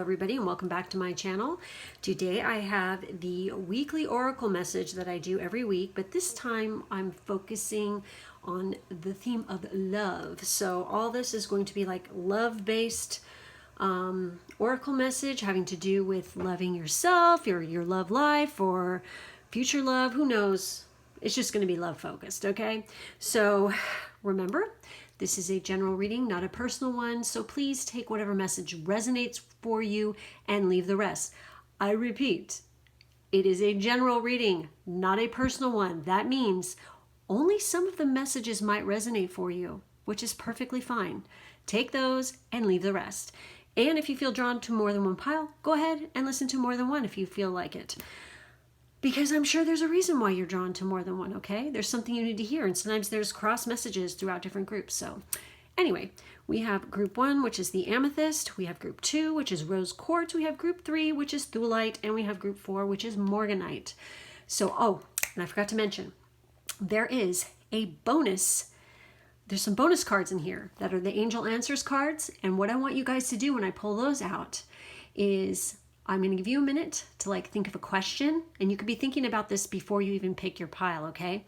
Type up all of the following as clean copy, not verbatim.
Everybody, and welcome back to my channel. Today I have the weekly oracle message that I do every week, but this time I'm focusing on the theme of love. So all this is going to be like love-based oracle message having to do with loving yourself, your love life, or future love, who knows. It's just going to be love focused, okay? So remember, this is a general reading, not a personal one, so please take whatever message resonates for you and leave the rest. I repeat, it is a general reading, not a personal one. That means only some of the messages might resonate for you, which is perfectly fine. Take those and leave the rest. And if you feel drawn to more than one pile, go ahead and listen to more than one if you feel like it. Because I'm sure there's a reason why you're drawn to more than one, okay? There's something you need to hear, and sometimes there's cross messages throughout different groups. So anyway, we have group 1, which is the amethyst. We have group 2, which is rose quartz. We have group 3, which is thulite. And we have group 4, which is morganite. So, oh, and I forgot to mention, there is a bonus. There's some bonus cards in here that are the angel answers cards. And what I want you guys to do when I pull those out is I'm going to give you a minute to think of a question, and you could be thinking about this before you even pick your pile, okay?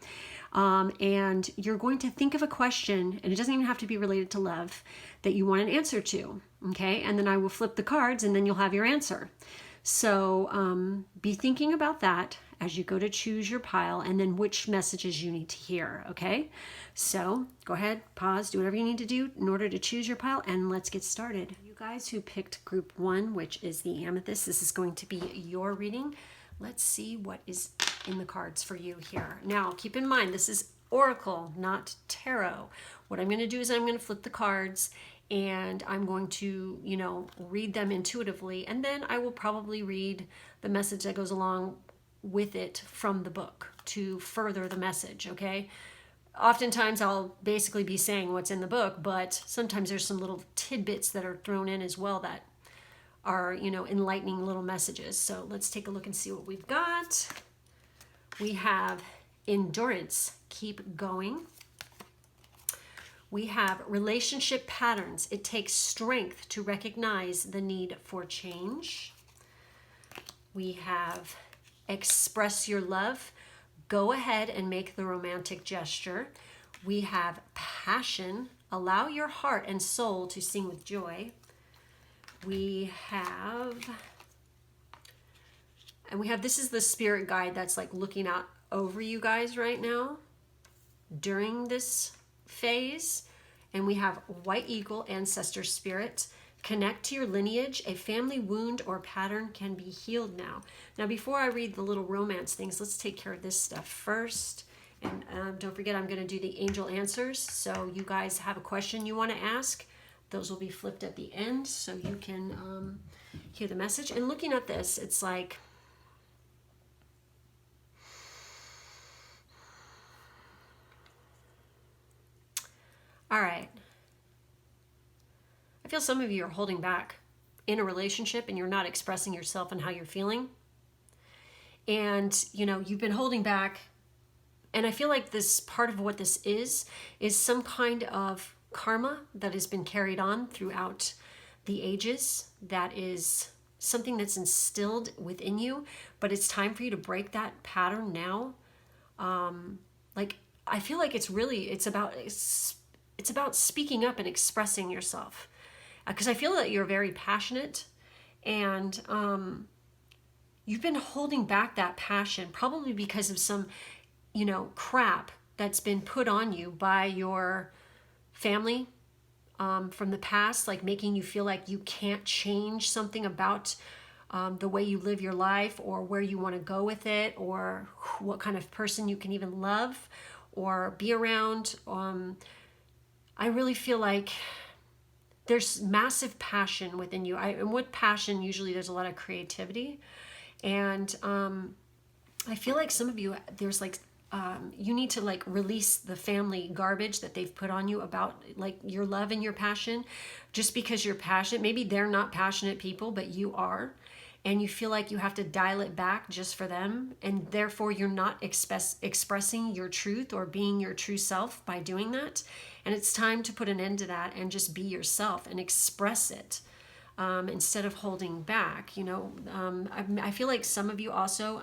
And you're going to think of a question, and it doesn't even have to be related to love, that you want an answer to, okay? And then I will flip the cards, and then you'll have your answer. So be thinking about that as you go to choose your pile, and then which messages you need to hear, okay? So go ahead, pause, do whatever you need to do in order to choose your pile, and let's get started. You guys who picked group 1, which is the amethyst, this is going to be your reading. Let's see what is in the cards for you here. Now, keep in mind, this is oracle, not tarot. What I'm going to do is I'm going to flip the cards, and I'm going to, read them intuitively, and then I will probably read the message that goes along with it from the book to further the message, okay? Oftentimes I'll basically be saying what's in the book, but sometimes there's some little tidbits that are thrown in as well that are, enlightening little messages. So let's take a look and see what we've got. We have endurance, keep going. We have relationship patterns. It takes strength to recognize the need for change. We have express your love. Go ahead and make the romantic gesture. We have passion. Allow your heart and soul to sing with joy. We have, this is the spirit guide that's looking out over you guys right now during this phase. And we have white eagle, ancestor spirit. Connect to your lineage. A family wound or pattern can be healed now. Now, before I read the little romance things, let's take care of this stuff first. And don't forget, I'm going to do the angel answers. So you guys have a question you want to ask. Those will be flipped at the end so you can hear the message. And looking at this, it's like, all right. I feel some of you are holding back in a relationship and you're not expressing yourself and how you're feeling. And, you've been holding back. And I feel like this part of what this is some kind of karma that has been carried on throughout the ages. That is something that's instilled within you, but it's time for you to break that pattern now. I feel like it's about speaking up and expressing yourself. Because I feel that you're very passionate, and you've been holding back that passion probably because of some, crap that's been put on you by your family from the past, making you feel like you can't change something about the way you live your life or where you want to go with it or what kind of person you can even love or be around. I really feel like there's massive passion within you. And with passion, usually there's a lot of creativity. And I feel like some of you, there's you need to release the family garbage that they've put on you about your love and your passion. Just because you're passionate, maybe they're not passionate people, but you are. And you feel like you have to dial it back just for them. And therefore you're not expressing your truth or being your true self by doing that. And it's time to put an end to that and just be yourself and express it. instead of holding back. You know, I feel like some of you also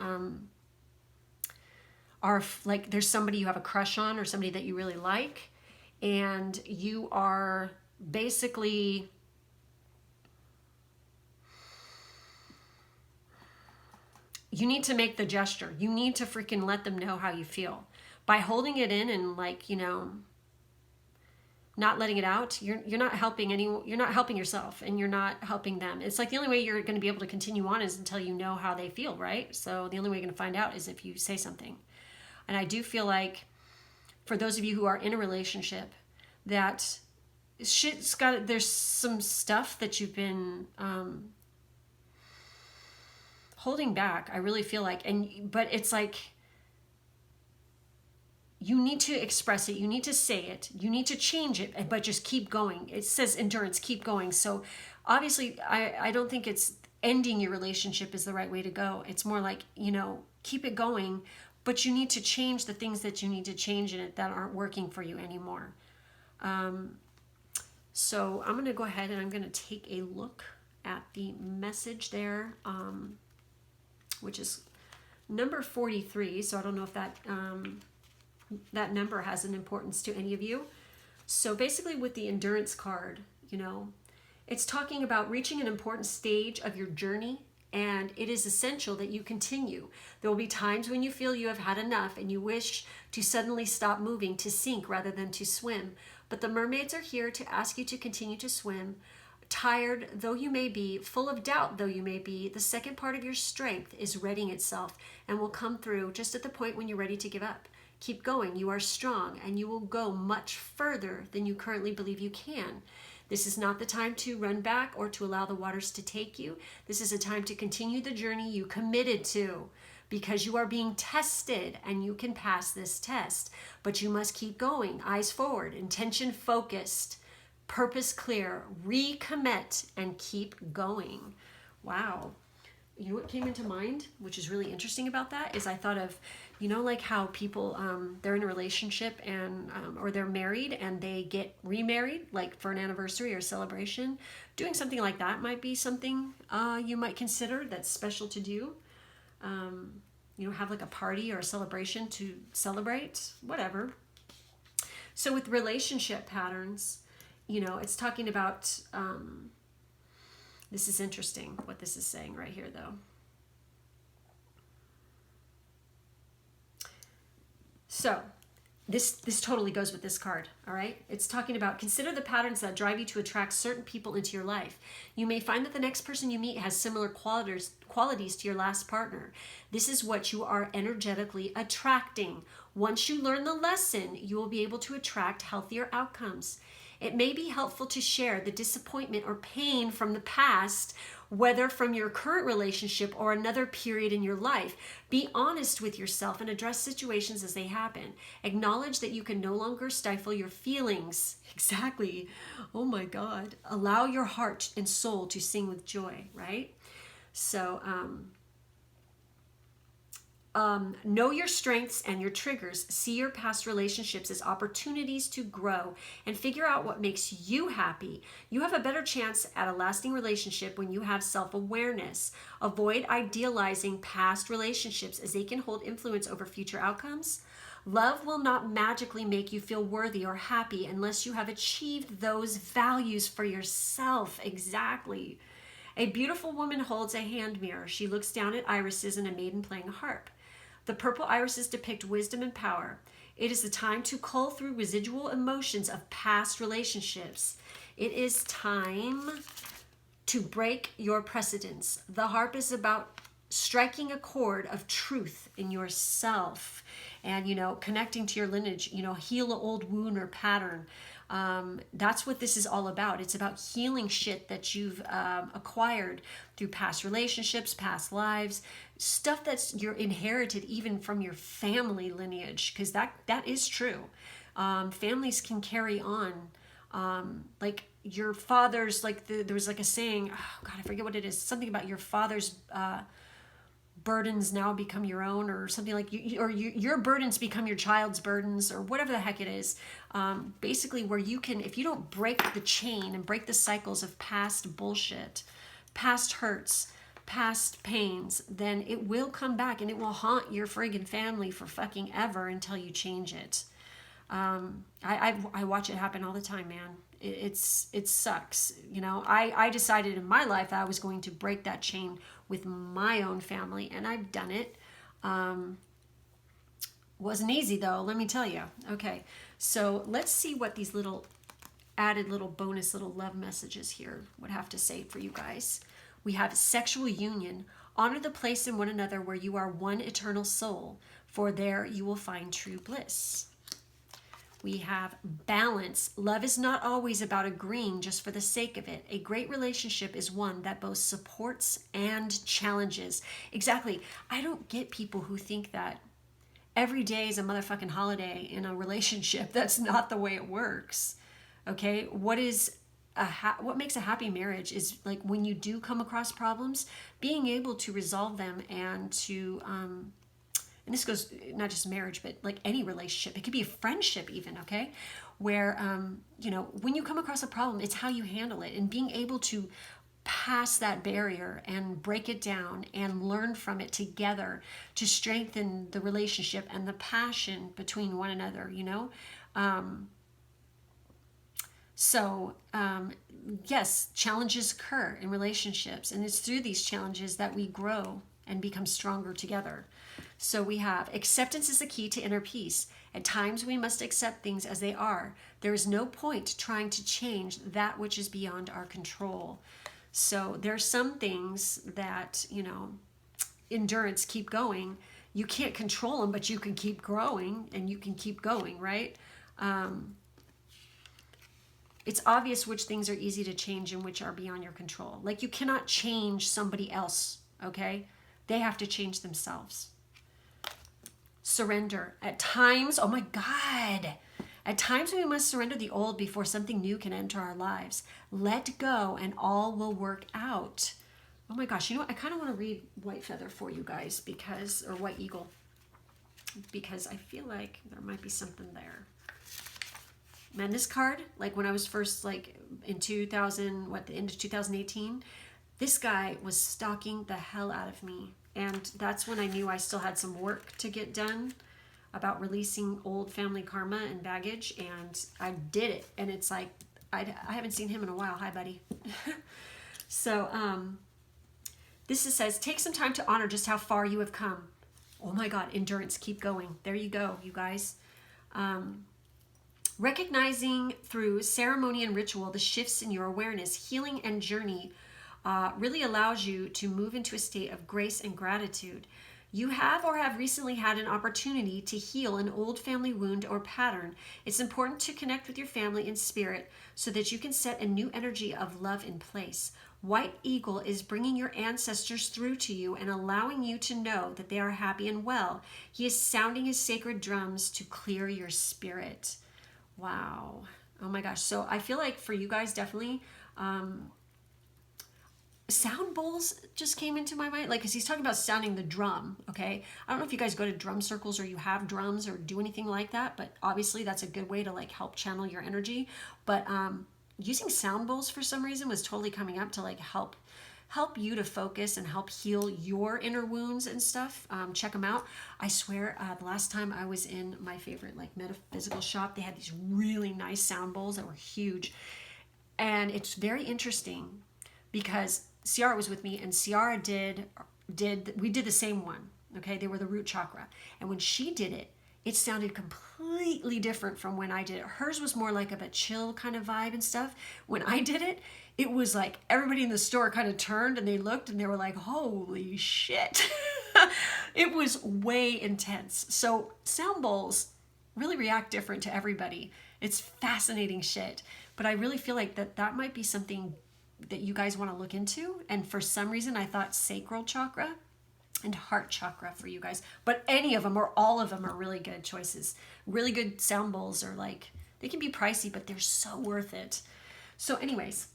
are like, there's somebody you have a crush on or somebody that you really like, and you are basically you need to make the gesture. You need to freaking let them know how you feel. By holding it in and, like, you know, not letting it out, you're not helping anyone. You're not helping yourself, and you're not helping them. It's like the only way you're going to be able to continue on is until you know how they feel, right? So the only way you're going to find out is if you say something. And I do feel like for those of you who are in a relationship, that there's some stuff that you've been holding back. I really feel like, but it's like, you need to express it. You need to say it. You need to change it, but just keep going. It says endurance, keep going. So obviously, I don't think it's ending your relationship is the right way to go. It's more like, you know, keep it going, but you need to change the things that you need to change in it that aren't working for you anymore. So I'm going to go ahead and I'm going to take a look at the message there, which is number 43. So I don't know if that that number has an importance to any of you. So basically with the endurance card, you know, it's talking about reaching an important stage of your journey, and it is essential that you continue. There will be times when you feel you have had enough and you wish to suddenly stop moving, to sink rather than to swim. But the mermaids are here to ask you to continue to swim. Tired though you may be, full of doubt though you may be, the second part of your strength is readying itself and will come through just at the point when you're ready to give up. Keep going. You are strong, and you will go much further than you currently believe you can. This is not the time to run back or to allow the waters to take you. This is a time to continue the journey you committed to, because you are being tested and you can pass this test. But you must keep going. Eyes forward, intention focused, purpose clear, recommit, and keep going. Wow. You know what came into mind, which is really interesting about that, is I thought of, you know, like how people, they're in a relationship and, or they're married and they get remarried, like for an anniversary or celebration. Doing something like that might be something you might consider that's special to do. You know, have like a party or a celebration to celebrate, whatever. So with relationship patterns, you know, it's talking about, this is interesting what this is saying right here, though. So this totally goes with this card, all right? It's talking about consider the patterns that drive you to attract certain people into your life. You may find that the next person you meet has similar qualities to your last partner. This is what you are energetically attracting. Once you learn the lesson, you will be able to attract healthier outcomes. It may be helpful to share the disappointment or pain from the past, whether from your current relationship or another period in your life. Be honest with yourself and address situations as they happen. Acknowledge that you can no longer stifle your feelings. Exactly. Oh my God. Allow your heart and soul to sing with joy, right? So, know your strengths and your triggers. See your past relationships as opportunities to grow and figure out what makes you happy. You have a better chance at a lasting relationship when you have self-awareness. Avoid idealizing past relationships as they can hold influence over future outcomes. Love will not magically make you feel worthy or happy unless you have achieved those values for yourself. Exactly. A beautiful woman holds a hand mirror. She looks down at irises and a maiden playing a harp. The purple irises depict wisdom and power. It is the time to cull through residual emotions of past relationships. It is time to break your precedents. The harp is about striking a chord of truth in yourself and, you know, connecting to your lineage, you know, heal an old wound or pattern. That's what this is all about. It's about healing shit that you've acquired through past relationships, past lives, stuff that's you're inherited even from your family lineage, because that is true. Families can carry on, like your father's, like there was like a saying, oh God, I forget what it is, something about your father's burdens now become your own, or something like your burdens become your child's burdens, or whatever the heck it is. Basically, where you can, if you don't break the chain and break the cycles of past bullshit, past hurts, past pains, then it will come back and it will haunt your friggin' family for fucking ever until you change it. I watch it happen all the time, man. It sucks. You know, I decided in my life that I was going to break that chain with my own family, and I've done it. Wasn't easy though, let me tell you. Okay, so let's see what these little added little bonus little love messages here would have to say for you guys. We have sexual union. Honor the place in one another where you are one eternal soul, for there you will find true bliss. We have balance. Love is not always about agreeing just for the sake of it. A great relationship is one that both supports and challenges. Exactly. I don't get people who think that every day is a motherfucking holiday in a relationship. That's not the way it works. Okay? What makes a happy marriage is like when you do come across problems, being able to resolve them and to and this goes not just marriage, but like any relationship. It could be a friendship even, okay? Where, you know, when you come across a problem, it's how you handle it, and being able to pass that barrier and break it down and learn from it together to strengthen the relationship and the passion between one another, you know? Yes, challenges occur in relationships, and it's through these challenges that we grow and become stronger together. So we have acceptance is the key to inner peace. At times we must accept things as they are. There is no point trying to change that which is beyond our control. So there are some things that, you know, endurance, keep going. You can't control them, but you can keep growing and you can keep going, right? It's obvious which things are easy to change and which are beyond your control. Like you cannot change somebody else, okay? They have to change themselves. Surrender. At times, oh my God. At times we must surrender the old before something new can enter our lives. Let go and all will work out. Oh my gosh, you know what? I kind of want to read White Feather for you guys because, or White Eagle, because I feel like there might be something there. Man, this card, like when I was first like in the end of 2018, this guy was stalking the hell out of me. And that's when I knew I still had some work to get done about releasing old family karma and baggage. And I did it. And it's like, I haven't seen him in a while. Hi, buddy. So this says, take some time to honor just how far you have come. Oh my God, endurance, keep going. There you go, you guys. Recognizing through ceremony and ritual the shifts in your awareness, healing and journey really allows you to move into a state of grace and gratitude. You have or have recently had an opportunity to heal an old family wound or pattern. It's important to connect with your family in spirit so that you can set a new energy of love in place. White Eagle is bringing your ancestors through to you and allowing you to know that they are happy and well. He is sounding his sacred drums to clear your spirit. Wow. Oh my gosh. So I feel like for you guys, definitely, sound bowls just came into my mind, like, because he's talking about sounding the drum. Okay, I don't know if you guys go to drum circles or you have drums or do anything like that, but obviously that's a good way to like help channel your energy. But using sound bowls for some reason was totally coming up to like help you to focus and help heal your inner wounds and stuff. Check them out. I swear, the last time I was in my favorite like metaphysical shop, they had these really nice sound bowls that were huge, and it's very interesting because Ciara was with me, and Ciara we did the same one. Okay, they were the root chakra, and when she did it, it sounded completely different from when I did it. Hers was more like a chill kind of vibe and stuff. When I did it, it was like everybody in the store kind of turned and they looked and they were like, holy shit. It was way intense. So sound bowls really react different to everybody. It's fascinating shit. But I really feel like that might be something that you guys want to look into. And for some reason, I thought sacral chakra and heart chakra for you guys. But any of them or all of them are really good choices. Really good sound bowls are like, they can be pricey, but they're so worth it. So anyways,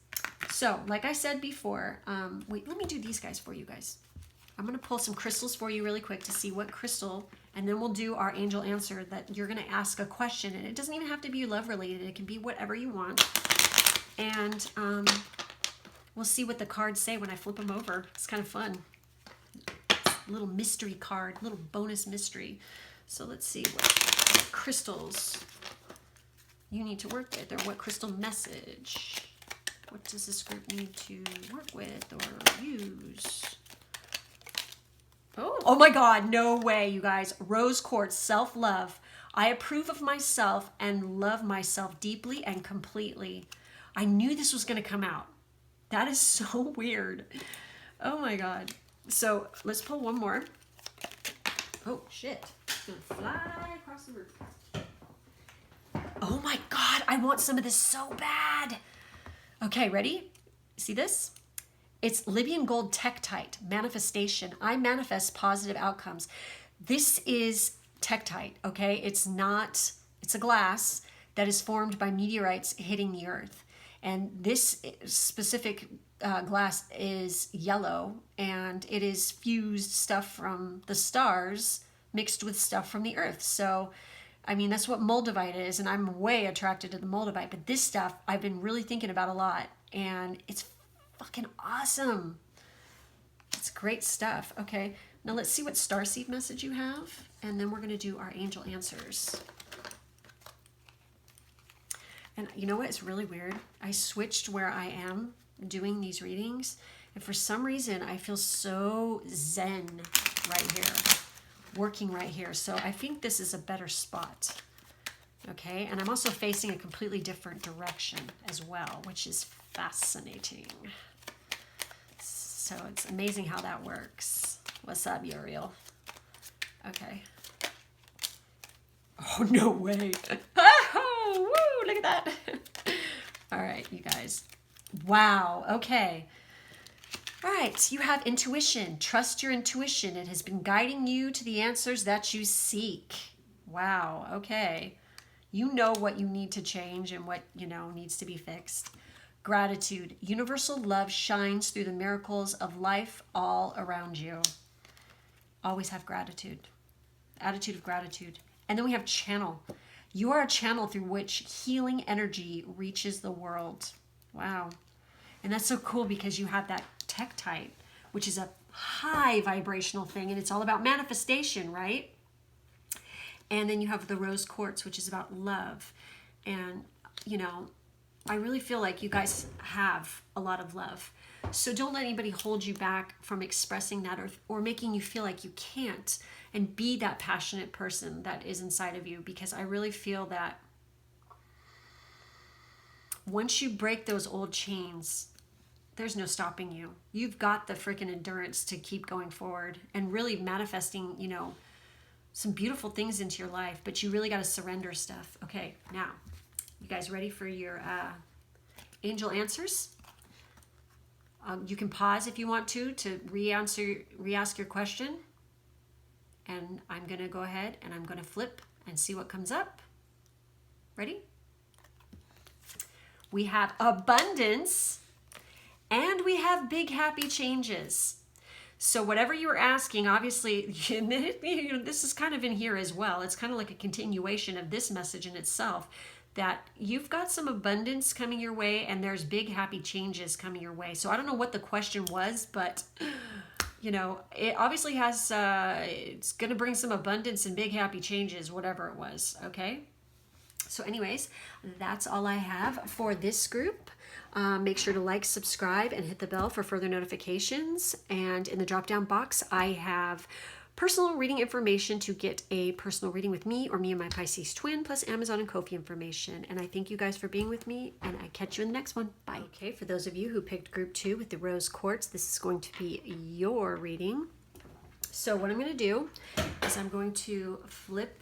so like I said before, wait, let me do these guys for you guys. I'm going to pull some crystals for you really quick to see what crystal, and then we'll do our angel answer that you're going to ask a question. And it doesn't even have to be love related. It can be whatever you want. And we'll see what the cards say when I flip them over. It's kind of fun. A little mystery card, little bonus mystery. So let's see what crystals you need to work with, or what crystal message. What does this group need to work with or use? Oh my God, no way, you guys. Rose quartz, self-love. I approve of myself and love myself deeply and completely. I knew this was going to come out. That is so weird. Oh my God. So let's pull one more. Oh shit. It's going to fly across the room. Oh my God, I want some of this so bad. Okay, ready? See this? It's Libyan gold tektite, manifestation. I manifest positive outcomes. This is tektite, okay? It's a glass that is formed by meteorites hitting the earth. And this specific glass is yellow, and it is fused stuff from the stars mixed with stuff from the earth. So, I mean, that's what moldavite is, and I'm way attracted to the moldavite. But this stuff I've been really thinking about a lot, and it's fucking awesome. It's great stuff. Okay, now let's see what starseed message you have, and then we're going to do our angel answers. And you know what? It's really weird. I switched where I am doing these readings, and for some reason I feel so zen right here, working right here. So I think this is a better spot. Okay, and I'm also facing a completely different direction as well, which is fascinating. So it's amazing how that works. What's up, Uriel? Okay. Oh, no way. Oh, woo, look at that. All right, you guys. Wow, okay. All right, you have intuition. Trust your intuition. It has been guiding you to the answers that you seek. Wow, okay. You know what you need to change and what, needs to be fixed. Gratitude. Universal love shines through the miracles of life all around you. Always have gratitude. Attitude of gratitude. And then we have channel. You are a channel through which healing energy reaches the world. Wow. And that's so cool because you have that tektite, which is a high vibrational thing, and it's all about manifestation, right? And then you have the rose quartz, which is about love. And, I really feel like you guys have a lot of love. So don't let anybody hold you back from expressing that or making you feel like you can't, and be that passionate person that is inside of you, because I really feel that once you break those old chains, there's no stopping you. You've got the freaking endurance to keep going forward and really manifesting, some beautiful things into your life, but you really got to surrender stuff. Okay, now, you guys ready for your angel answers? You can pause if you want to re-ask your question. And I'm going to go ahead and I'm going to flip and see what comes up. Ready? We have abundance, and we have big happy changes. So whatever you were asking, obviously, this is kind of in here as well. It's kind of like a continuation of this message in itself, that you've got some abundance coming your way, and there's big happy changes coming your way. So I don't know what the question was, but it obviously has, it's going to bring some abundance and big happy changes, whatever it was. Okay. So anyways, that's all I have for this group. Make sure to like, subscribe, and hit the bell for further notifications. And in the drop-down box, I have personal reading information to get a personal reading with me or me and my Pisces-Twin, plus Amazon and Ko-fi information. And I thank you guys for being with me, and I catch you in the next one. Bye. Okay, for those of you who picked group 2 with the rose quartz, this is going to be your reading. So what I'm going to do is I'm going to flip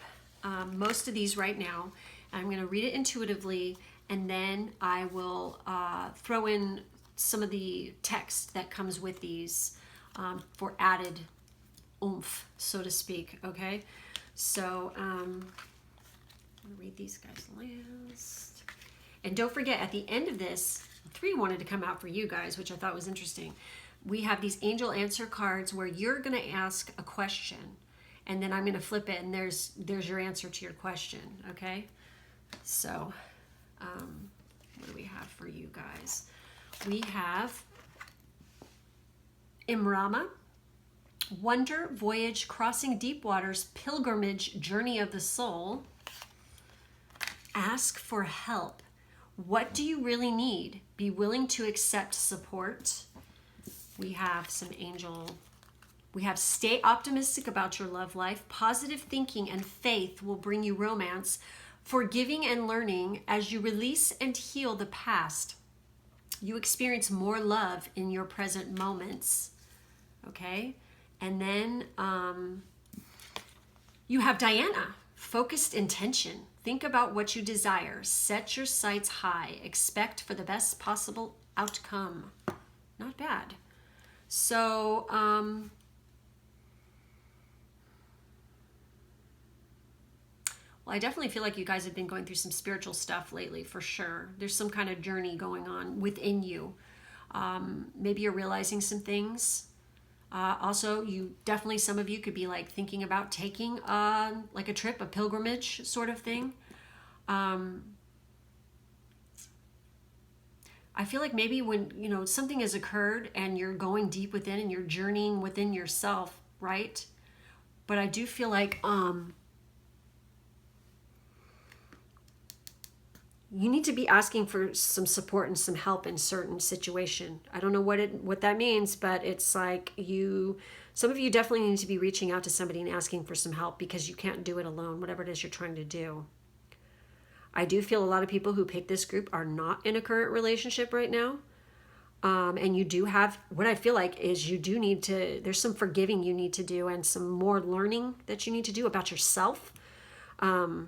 most of these right now. I'm going to read it intuitively, and then I will throw in some of the text that comes with these for added oomph, so to speak. Okay, so I'm going to read these guys last. And don't forget, at the end of this, 3 wanted to come out for you guys, which I thought was interesting. we have these angel answer cards where you're going to ask a question, and then I'm going to flip it, and there's your answer to your question, okay? So, what do we have for you guys? We have Imrama, Wonder, Voyage, Crossing Deep Waters, Pilgrimage, Journey of the Soul. Ask for help. What do you really need? Be willing to accept support. We have some angel. We have stay optimistic about your love life. Positive thinking and faith will bring you romance. Forgiving and learning. As you release and heal the past, you experience more love in your present moments. Okay? And then you have Diana, focused intention. Think about what you desire. Set your sights high. Expect for the best possible outcome. Not bad. So, well, I definitely feel like you guys have been going through some spiritual stuff lately, for sure. There's some kind of journey going on within you. Maybe you're realizing some things. Also, some of you could be like thinking about taking like a trip, a pilgrimage sort of thing. I feel like maybe when, something has occurred and you're going deep within and you're journeying within yourself, right? But I do feel like you need to be asking for some support and some help in certain situation. I don't know what that means, but it's like some of you definitely need to be reaching out to somebody and asking for some help because you can't do it alone, whatever it is you're trying to do. I do feel a lot of people who pick this group are not in a current relationship right now. And you do have, what I feel like is there's some forgiving you need to do and some more learning that you need to do about yourself. And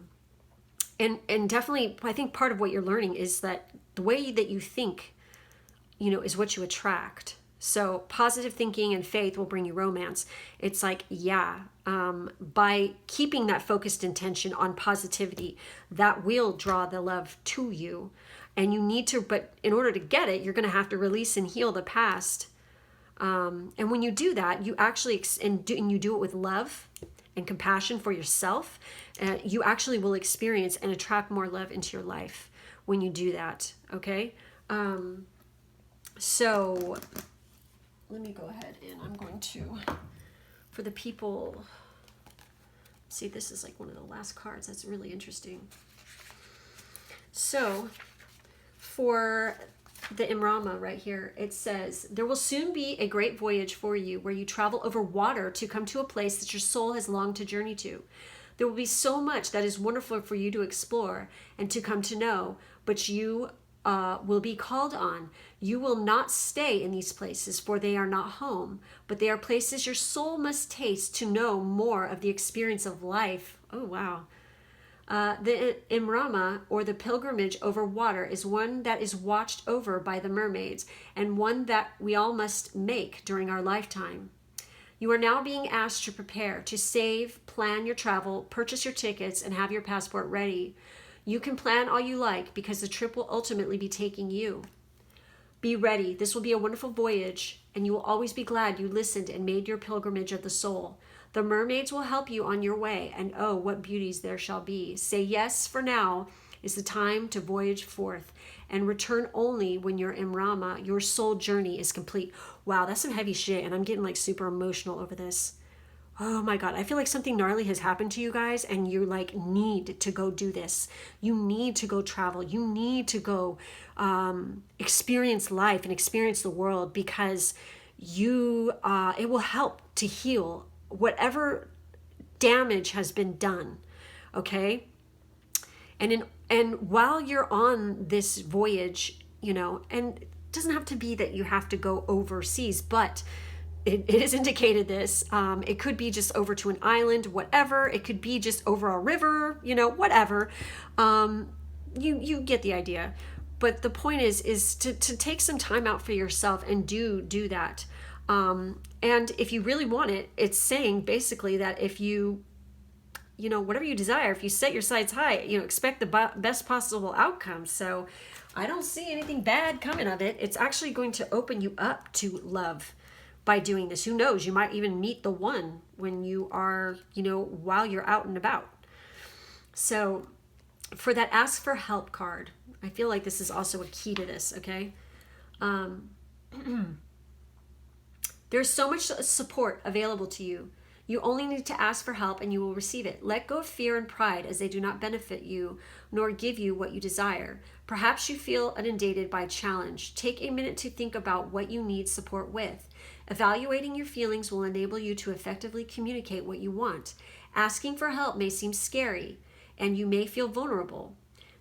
definitely, I think part of what you're learning is that the way that you think, is what you attract. So positive thinking and faith will bring you romance. It's like, by keeping that focused intention on positivity, that will draw the love to you. And you need to, but in order to get it, you're going to have to release and heal the past. And when you do that, you actually, and you do it with love and compassion for yourself, you actually will experience and attract more love into your life when you do that, okay? So let me go ahead and I'm going to, for the people, see, this is like one of the last cards. That's really interesting. So for the Imrama right here, it says, there will soon be a great voyage for you where you travel over water to come to a place that your soul has longed to journey to. There will be so much that is wonderful for you to explore and to come to know, but you will be called on. You will not stay in these places, for they are not home, but they are places your soul must taste to know more of the experience of life. Oh, wow. The Imrama, or the pilgrimage over water, is one that is watched over by the mermaids, and one that we all must make during our lifetime. You are now being asked to prepare, to save, plan your travel, purchase your tickets, and have your passport ready. You can plan all you like because the trip will ultimately be taking you. Be ready. This will be a wonderful voyage, and you will always be glad you listened and made your pilgrimage of the soul. The mermaids will help you on your way, and oh, what beauties there shall be. Say yes, for now is the time to voyage forth, and return only when your Imrama, your soul journey, is complete. Wow, that's some heavy shit, and I'm getting like super emotional over this. Oh my God, I feel like something gnarly has happened to you guys, and you like need to go do this. You need to go travel. You need to go experience life and experience the world, because it will help to heal whatever damage has been done, okay? And while you're on this voyage, and it doesn't have to be that you have to go overseas, but it is indicated this. It could be just over to an island, whatever. It could be just over a river, whatever. You get the idea. But the point is to take some time out for yourself and do that. And if you really want it, it's saying basically that if you, whatever you desire, if you set your sights high, expect the best possible outcome. So I don't see anything bad coming of it. It's actually going to open you up to love. by doing this. Who knows? You might even meet the one when you are, while you're out and about. So for that ask for help card, I feel like this is also a key to this, okay? There's so much support available to you. You only need to ask for help and you will receive it. Let go of fear and pride as they do not benefit you nor give you what you desire. Perhaps you feel inundated by challenge. Take a minute to think about what you need support with. Evaluating your feelings will enable you to effectively communicate what you want. Asking for help may seem scary and you may feel vulnerable.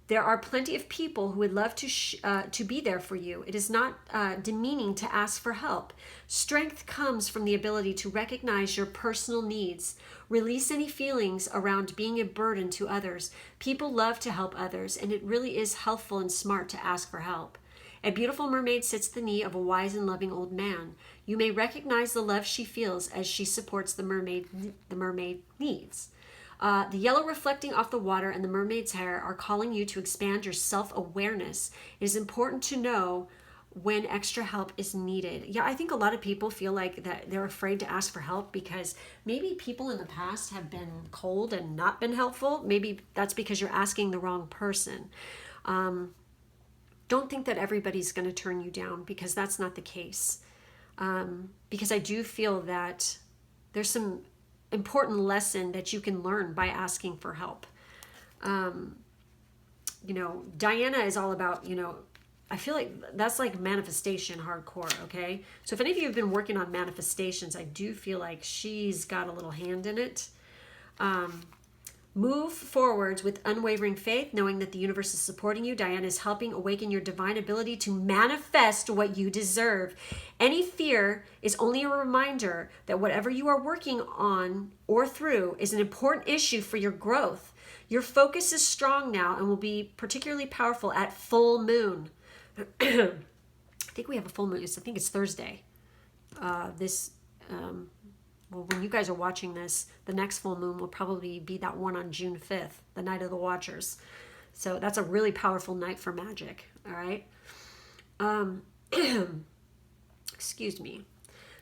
There are plenty of people who would love to be there for you. It is not demeaning to ask for help. Strength comes from the ability to recognize your personal needs. Release any feelings around being a burden to others. People love to help others, and it really is helpful and smart to ask for help. A beautiful mermaid sits at the knee of a wise and loving old man. You may recognize the love she feels as she supports the mermaid needs. The yellow reflecting off the water and the mermaid's hair are calling you to expand your self-awareness. It is important to know when extra help is needed. Yeah, I think a lot of people feel like that they're afraid to ask for help because maybe people in the past have been cold and not been helpful. Maybe that's because you're asking the wrong person. Don't think that everybody's going to turn you down, because that's not the case. Because I do feel that there's some important lesson that you can learn by asking for help. Diana is all about, I feel like that's like manifestation hardcore, okay? So if any of you have been working on manifestations, I do feel like she's got a little hand in it. Move forwards with unwavering faith, knowing that the universe is supporting you. Diana is helping awaken your divine ability to manifest what you deserve. Any fear is only a reminder that whatever you are working on or through is an important issue for your growth. Your focus is strong now and will be particularly powerful at full moon. I think we have a full moon. I think it's Thursday. Well, when you guys are watching this, the next full moon will probably be that one on June 5th, the night of the Watchers. So that's a really powerful night for magic, all right? Excuse me.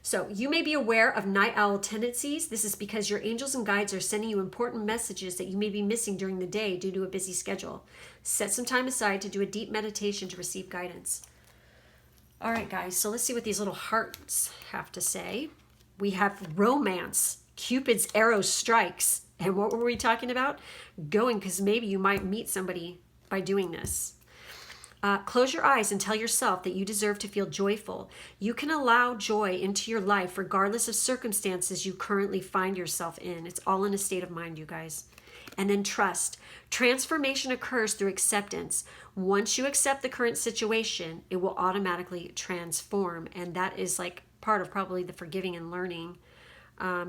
So you may be aware of night owl tendencies. This is because your angels and guides are sending you important messages that you may be missing during the day due to a busy schedule. Set some time aside to do a deep meditation to receive guidance. All right, guys, so let's see what these little hearts have to say. We have romance. Cupid's arrow strikes. And what were we talking about? Going, because maybe you might meet somebody by doing this. Close your eyes and tell yourself that you deserve to feel joyful. You can allow joy into your life regardless of circumstances you currently find yourself in. It's all in a state of mind, you guys. And then trust. Transformation occurs through acceptance. Once you accept the current situation, it will automatically transform. And that is like part of probably the forgiving and learning,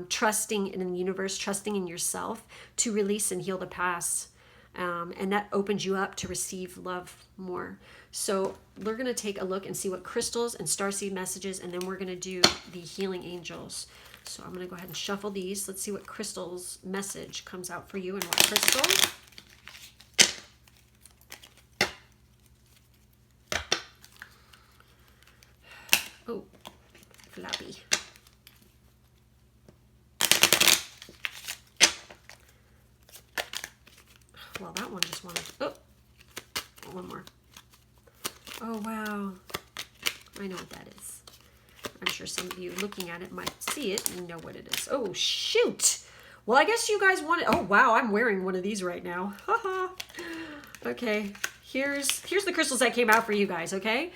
trusting in the universe, trusting in yourself to release and heal the past. And that opens you up to receive love more. So we're going to take a look and see what crystals and starseed messages, and then we're going to do the healing angels. So I'm going to go ahead and shuffle these. Let's see what crystal's message comes out for you and what crystal. Oh, flappy. Well, that one just wanted, one more. Oh, wow. I know what that is. I'm sure some of you looking at it might see it and know what it is. Oh, shoot. Well, I guess you guys wanted, oh, wow, I'm wearing one of these right now. Haha. Okay, here's the crystals that came out for you guys, okay?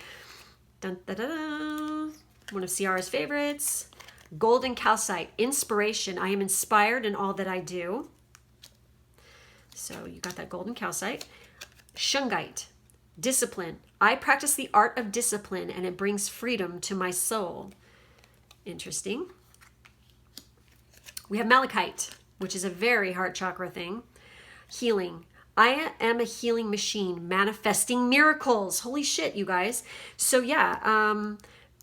Dun, da, da, da. One of Ciara's favorites. Golden calcite, inspiration. I am inspired in all that I do. So you got that golden calcite. Shungite, discipline. I practice the art of discipline and it brings freedom to my soul. Interesting. We have malachite, which is a very heart chakra thing. Healing. I am a healing machine, manifesting miracles. Holy shit, you guys. So yeah,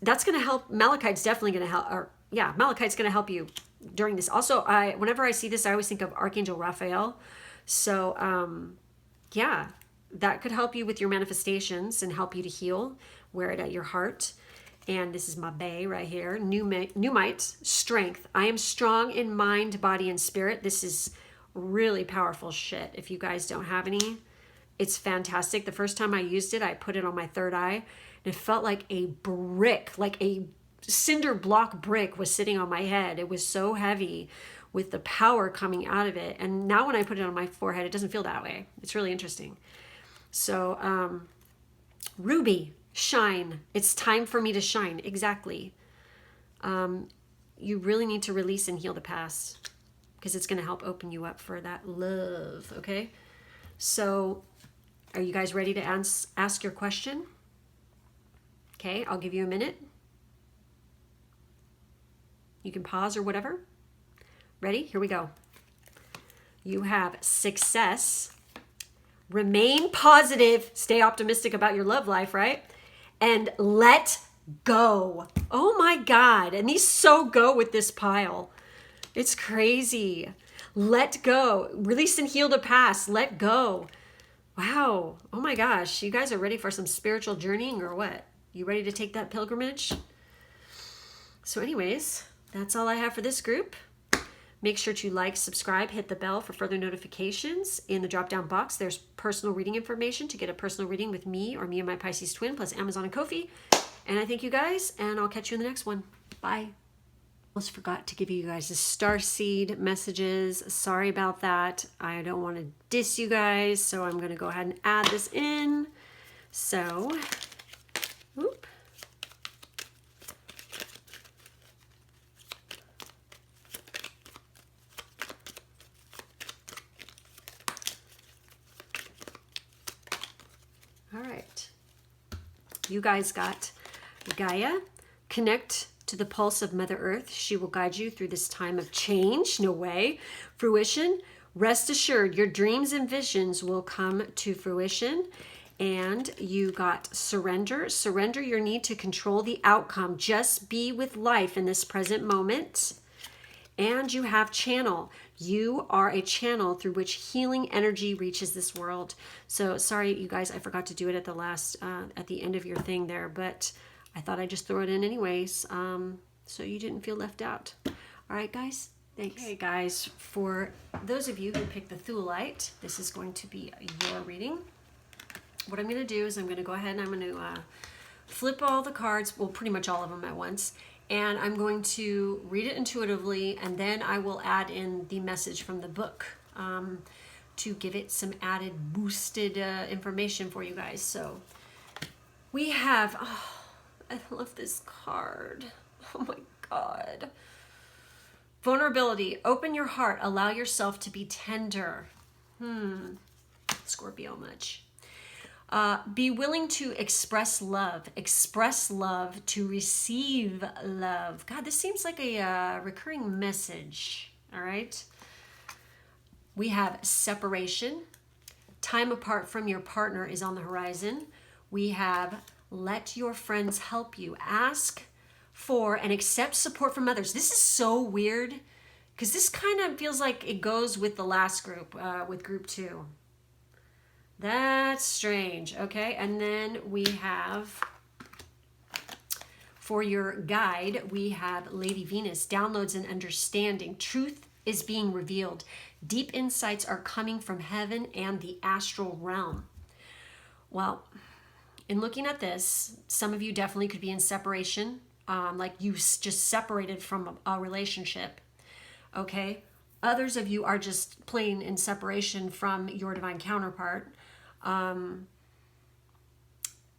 that's going to help. Malachite's definitely going to help. Or yeah, malachite's going to help you during this. Also, whenever I see this, I always think of Archangel Raphael. So, yeah, that could help you with your manifestations and help you to heal. Wear it at your heart. And this is my bae right here. Numites, strength. I am strong in mind, body, and spirit. This is really powerful shit. If you guys don't have any, it's fantastic. The first time I used it, I put it on my third eye, and it felt like a brick, like a cinder block brick was sitting on my head. It was so heavy with the power coming out of it. And now when I put it on my forehead, it doesn't feel that way. It's really interesting. So, Ruby, shine. It's time for me to shine. Exactly. You really need to release and heal the past, because it's going to help open you up for that love. Okay. So are you guys ready to ask your question? Okay. I'll give you a minute. You can pause or whatever. Ready? Here we go. You have success. Remain positive. Stay optimistic about your love life, right? And let go. Oh my God. And these so go with this pile. It's crazy. Let go. Release and heal the past. Let go. Wow. Oh my gosh. You guys are ready for some spiritual journeying or what? You ready to take that pilgrimage? So anyways, that's all I have for this group. Make sure to like, subscribe, hit the bell for further notifications. In the drop-down box, there's personal reading information to get a personal reading with me or me and my Pisces-Twin, plus Amazon and Ko-fi. And I thank you guys, and I'll catch you in the next one. Bye. Almost forgot to give you guys the starseed messages. Sorry about that. I don't want to diss you guys, so I'm going to go ahead and add this in. So, whoop. All right. You guys got Gaia. Connect to the pulse of Mother Earth. She will guide you through this time of change. No way. Fruition. Rest assured, your dreams and visions will come to fruition. And you got surrender. Surrender your need to control the outcome. Just be with life in this present moment. And you have channel. You are a channel through which healing energy reaches this world. So sorry, you guys, I forgot to do it at the last, at the end of your thing there, but I thought I'd just throw it in anyways, so you didn't feel left out. All right, guys, thanks. Okay, guys, for those of you who picked the Thulite, this is going to be your reading. What I'm going to do is I'm going to go ahead and I'm going to flip all the cards, well, pretty much all of them at once, and I'm going to read it intuitively, and then I will add in the message from the book to give it some added boosted information for you guys. So we have, oh, I love this card. Oh my God. Vulnerability. Open your heart. Allow yourself to be tender. Scorpio much. Be willing to express love. Express love to receive love. God, this seems like a recurring message. All right. We have separation. Time apart from your partner is on the horizon. We have let your friends help you. Ask for and accept support from others. This is so weird because this kind of feels like it goes with the last group, with group 2. That's strange. Okay, and then we have, for your guide, we have Lady Venus, downloads and understanding. Truth is being revealed. Deep insights are coming from heaven and the astral realm. Well, in looking at this, some of you definitely could be in separation, like you just separated from a relationship, okay? Others of you are just plain in separation from your divine counterpart.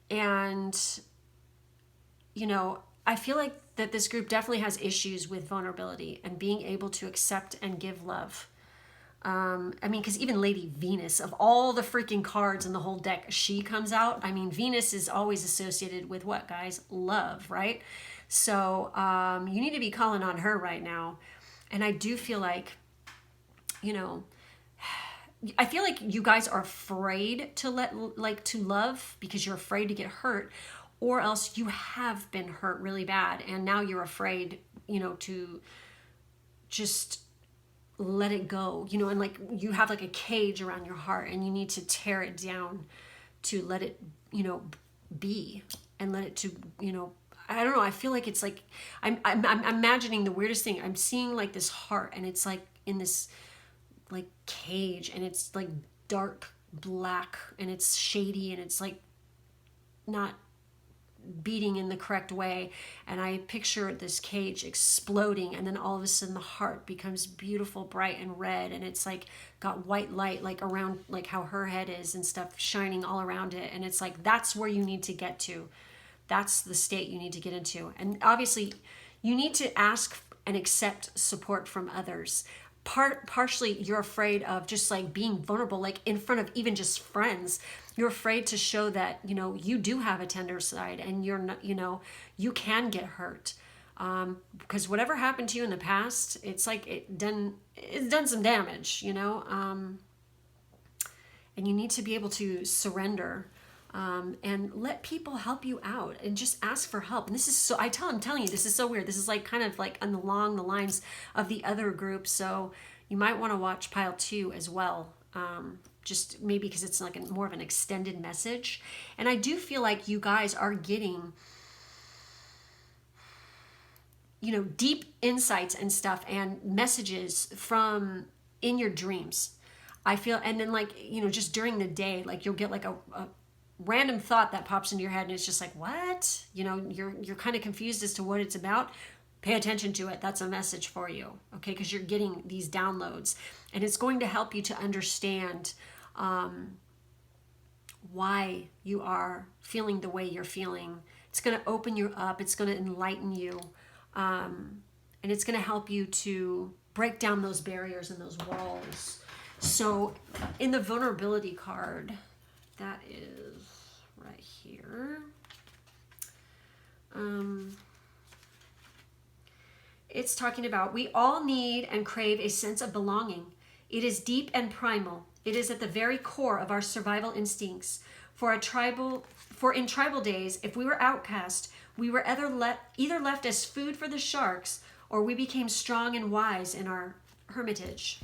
And, you know, I feel like that this group definitely has issues with vulnerability and being able to accept and give love. I mean, because even Lady Venus, of all the freaking cards in the whole deck, she comes out. I mean, Venus is always associated with what, guys? Love, right? So you need to be calling on her right now. And I do feel like, you know, I feel like you guys are afraid to to love because you're afraid to get hurt, or else you have been hurt really bad. And now you're afraid, you know, to just let it go, you know, and like you have like a cage around your heart and you need to tear it down to let it, you know, be and let it to, you know, I don't know, I feel like it's like, I'm imagining the weirdest thing. I'm seeing like this heart, and it's like in this like cage, and it's like dark black, and it's shady, and it's like not beating in the correct way. And I picture this cage exploding, and then all of a sudden the heart becomes beautiful, bright and red, and it's like got white light like around like how her head is and stuff shining all around it. And it's like, that's where you need to get to. That's the state you need to get into. And obviously you need to ask and accept support from others. Partially you're afraid of just like being vulnerable, like in front of even just friends. You're afraid to show that, you know, you do have a tender side, and you're not, you know, you can get hurt. Because whatever happened to you in the past, it's like it's done some damage, you know. And you need to be able to surrender, and let people help you out, and just ask for help. And this is so, I'm telling you, this is so weird. This is like kind of like along the lines of the other group. So you might want to watch pile 2 as well. Just maybe because it's like more of an extended message. And I do feel like you guys are getting, you know, deep insights and stuff and messages from in your dreams. I feel, and then like, you know, just during the day, like you'll get like a random thought that pops into your head, and it's just like, what? You know, you're kind of confused as to what it's about. Pay attention to it. That's a message for you, okay? Because you're getting these downloads, and it's going to help you to understand why you are feeling the way you're feeling. It's going to open you up. It's going to enlighten you, and it's going to help you to break down those barriers and those walls. So in the vulnerability card, that is right here. It's talking about, we all need and crave a sense of belonging. It is deep and primal. It is at the very core of our survival instincts. For in tribal days, if we were outcast, we were either left as food for the sharks, or we became strong and wise in our hermitage.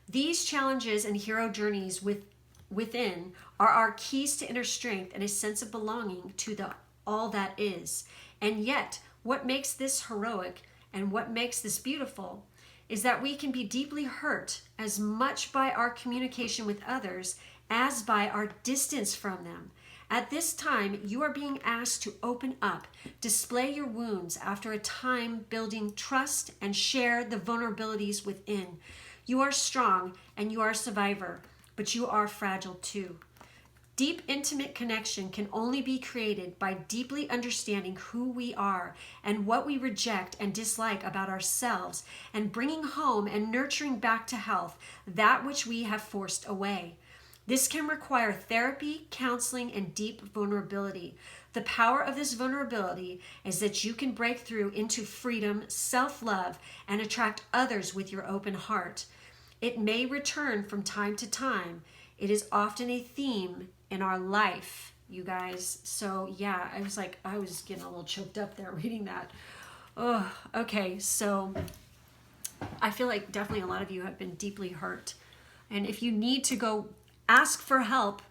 These challenges and hero journeys within are our keys to inner strength and a sense of belonging to the all that is. And yet, what makes this heroic and what makes this beautiful is that we can be deeply hurt as much by our communication with others as by our distance from them. At this time, you are being asked to open up, display your wounds after a time building trust, and share the vulnerabilities within. You are strong and you are a survivor, but you are fragile too. Deep, intimate connection can only be created by deeply understanding who we are and what we reject and dislike about ourselves, and bringing home and nurturing back to health that which we have forced away. This can require therapy, counseling, and deep vulnerability. The power of this vulnerability is that you can break through into freedom, self-love, and attract others with your open heart. It may return from time to time. It is often a theme in our life, you guys. So yeah, I was getting a little choked up there reading that. Oh, okay. So I feel like definitely a lot of you have been deeply hurt. And if you need to go ask for help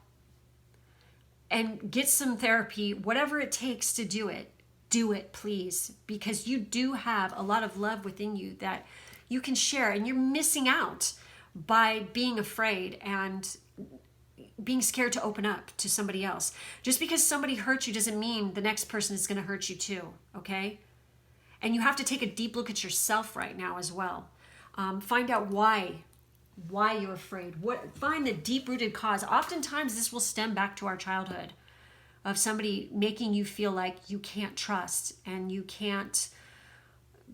and get some therapy, whatever it takes to do it, please. Because you do have a lot of love within you that you can share, and you're missing out by being afraid and being scared to open up to somebody else. Just because somebody hurts you doesn't mean the next person is going to hurt you too, okay? And you have to take a deep look at yourself right now as well. Find out why you're afraid. Find the deep-rooted cause. Oftentimes this will stem back to our childhood, of somebody making you feel like you can't trust and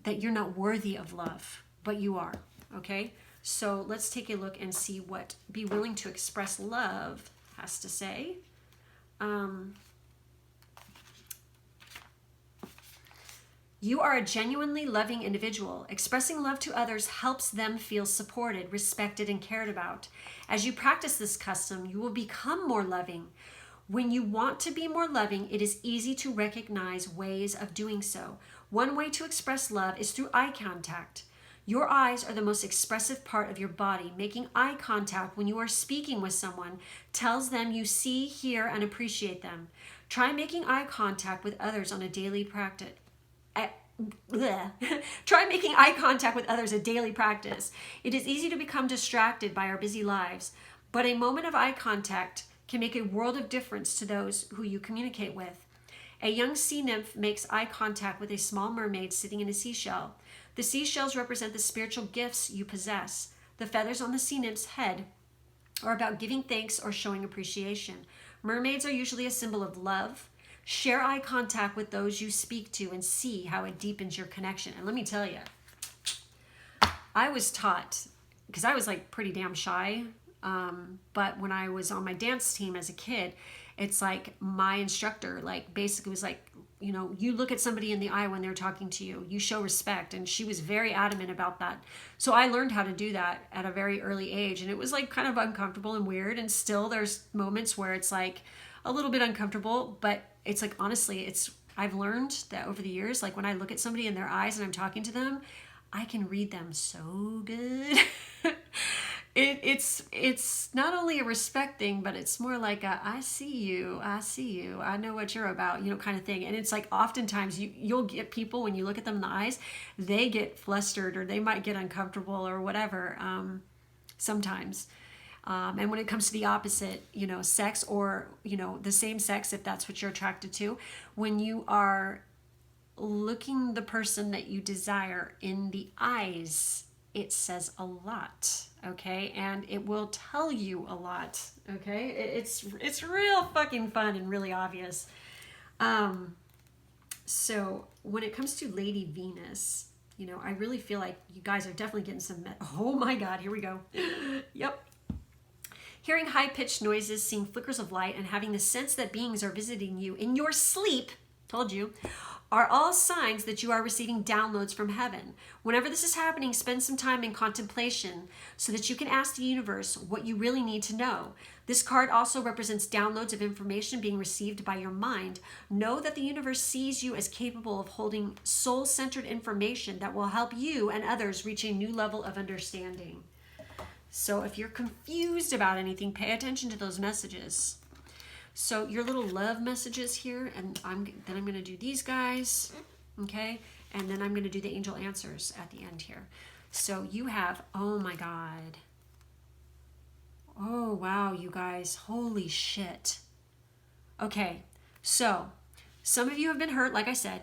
that you're not worthy of love, but you are, okay? So let's take a look and see what Be Willing to Express Love has to say. You are a genuinely loving individual. Expressing love to others helps them feel supported, respected, and cared about. As you practice this custom, you will become more loving. When you want to be more loving, it is easy to recognize ways of doing so. One way to express love is through eye contact. Your eyes are the most expressive part of your body. Making eye contact when you are speaking with someone tells them you see, hear, and appreciate them. Try making eye contact with others on a daily practice. Try making eye contact with others a daily practice. It is easy to become distracted by our busy lives, but a moment of eye contact can make a world of difference to those who you communicate with. A young sea nymph makes eye contact with a small mermaid sitting in a seashell. The seashells represent the spiritual gifts you possess. The feathers on the sea nymph's head are about giving thanks or showing appreciation. Mermaids are usually a symbol of love. Share eye contact with those you speak to and see how it deepens your connection. And let me tell you, I was taught, because I was like pretty damn shy, but when I was on my dance team as a kid, it's like my instructor like basically was like, you know, you look at somebody in the eye when they're talking to you, you show respect. And she was very adamant about that. So I learned how to do that at a very early age. And it was like kind of uncomfortable and weird. And still there's moments where it's like a little bit uncomfortable, but it's like, honestly, I've learned that over the years, like when I look at somebody in their eyes and I'm talking to them, I can read them so good. It's not only a respect thing, but it's more like a, I see you, I know what you're about, you know, kind of thing. And it's like oftentimes you'll get people, when you look at them in the eyes, they get flustered or they might get uncomfortable or whatever, sometimes. And when it comes to the opposite, you know, sex or, you know, the same sex, if that's what you're attracted to, when you are looking the person that you desire in the eyes, it says a lot, okay? And it will tell you a lot, okay? It's real fucking fun and really obvious. So when it comes to Lady Venus, you know, I really feel like you guys are definitely getting some... Oh my God, here we go. Yep. Hearing high-pitched noises, seeing flickers of light, and having the sense that beings are visiting you in your sleep, told you, are all signs that you are receiving downloads from heaven. Whenever this is happening, spend some time in contemplation so that you can ask the universe what you really need to know. This card also represents downloads of information being received by your mind. Know that the universe sees you as capable of holding soul-centered information that will help you and others reach a new level of understanding. So if you're confused about anything, pay attention to those messages. So your little love messages here, and I'm going to do these guys, okay? And then I'm going to do the angel answers at the end here. So you have, oh my God. Oh, wow, you guys. Holy shit. Okay, so some of you have been hurt, like I said,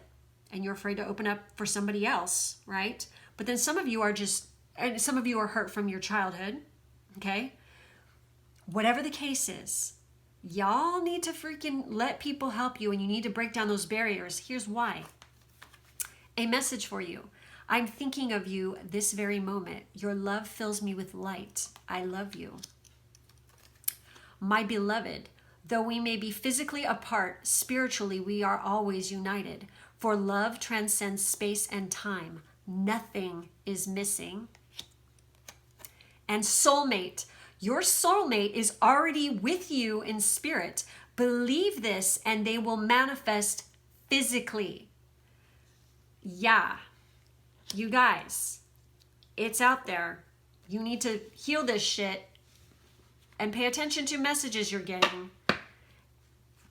and you're afraid to open up for somebody else, right? But then some of you are and some of you are hurt from your childhood, okay? Whatever the case is, y'all need to freaking let people help you, and you need to break down those barriers. Here's why. A message for you. I'm thinking of you this very moment. Your love fills me with light. I love you. My beloved, though we may be physically apart, spiritually we are always united. For love transcends space and time. Nothing is missing. And soulmate, your soulmate is already with you in spirit. Believe this and they will manifest physically. Yeah, you guys, it's out there. You need to heal this shit and pay attention to messages you're getting,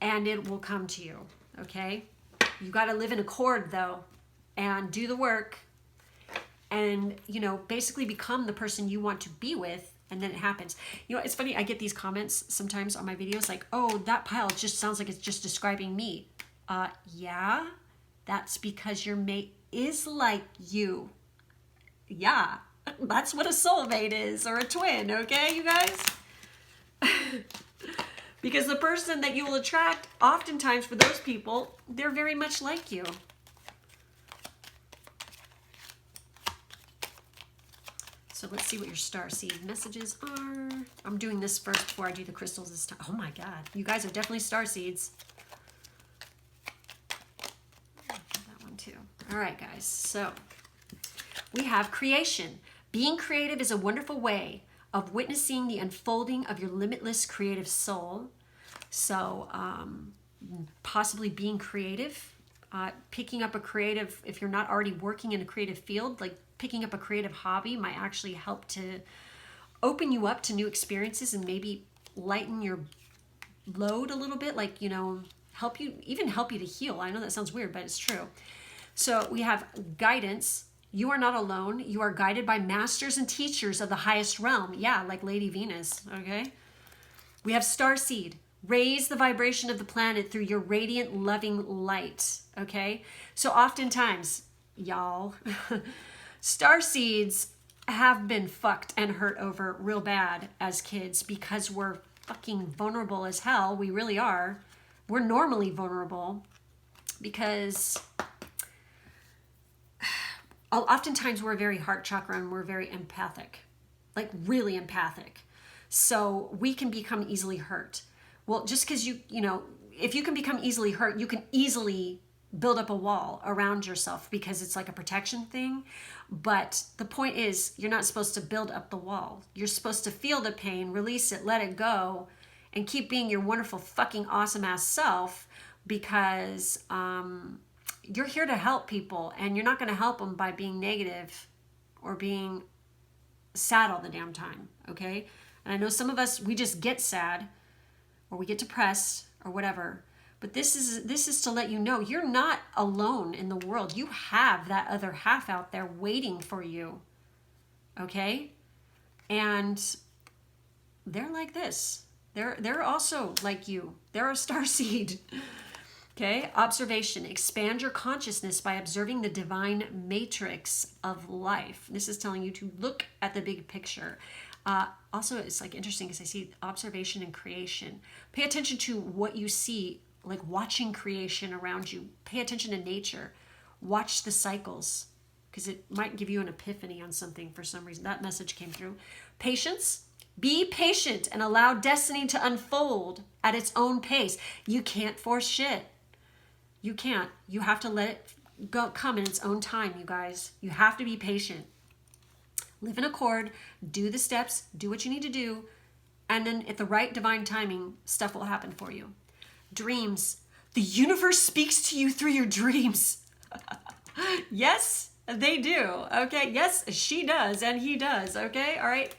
and it will come to you, okay? You got to live in accord, though, and do the work and, you know, basically become the person you want to be with, and then it happens. You know, it's funny, I get these comments sometimes on my videos like, oh, that pile just sounds like it's just describing me. Yeah, that's because your mate is like you. Yeah, that's what a soulmate is, or a twin, okay, you guys? Because the person that you will attract, oftentimes for those people, they're very much like you. So let's see what your starseed messages are. I'm doing this first before I do the crystals this time. Oh my God, you guys are definitely starseeds. That one too. All right, guys, so we have creation. Being creative is a wonderful way of witnessing the unfolding of your limitless creative soul. So possibly being creative, picking up a creative, if you're not already working in a creative field, like picking up a creative hobby might actually help to open you up to new experiences and maybe lighten your load a little bit, like, you know, help you, even help you to heal. I know that sounds weird, but it's true. So we have guidance. You are not alone. You are guided by masters and teachers of the highest realm. Yeah, like Lady Venus, okay? We have starseed. Raise the vibration of the planet through your radiant, loving light, okay? So oftentimes, y'all, starseeds have been fucked and hurt over real bad as kids because we're fucking vulnerable as hell. We really are. We're normally vulnerable because oftentimes we're very heart chakra and we're very empathic, like really empathic. So we can become easily hurt. Well, just because you know, if you can become easily hurt, you can easily build up a wall around yourself because it's like a protection thing. But the point is, you're not supposed to build up the wall. You're supposed to feel the pain, release it, let it go, and keep being your wonderful, fucking awesome ass self because you're here to help people and you're not going to help them by being negative or being sad all the damn time, okay? And I know some of us, we just get sad or we get depressed or whatever. But this is to let you know you're not alone in the world. You have that other half out there waiting for you. Okay? And they're like this. They're also like you. They're a starseed. Okay? Observation. Expand your consciousness by observing the divine matrix of life. This is telling you to look at the big picture. Also, it's like interesting because I see observation and creation. Pay attention to what you see, like watching creation around you. Pay attention to nature. Watch the cycles because it might give you an epiphany on something for some reason. That message came through. Patience. Be patient and allow destiny to unfold at its own pace. You can't force shit. You can't. You have to let it go, come in its own time, you guys. You have to be patient. Live in accord, do the steps, do what you need to do, and then at the right divine timing, stuff will happen for you. Dreams. The universe speaks to you through your dreams. Yes, they do. Okay, yes, she does, and he does. Okay, all right,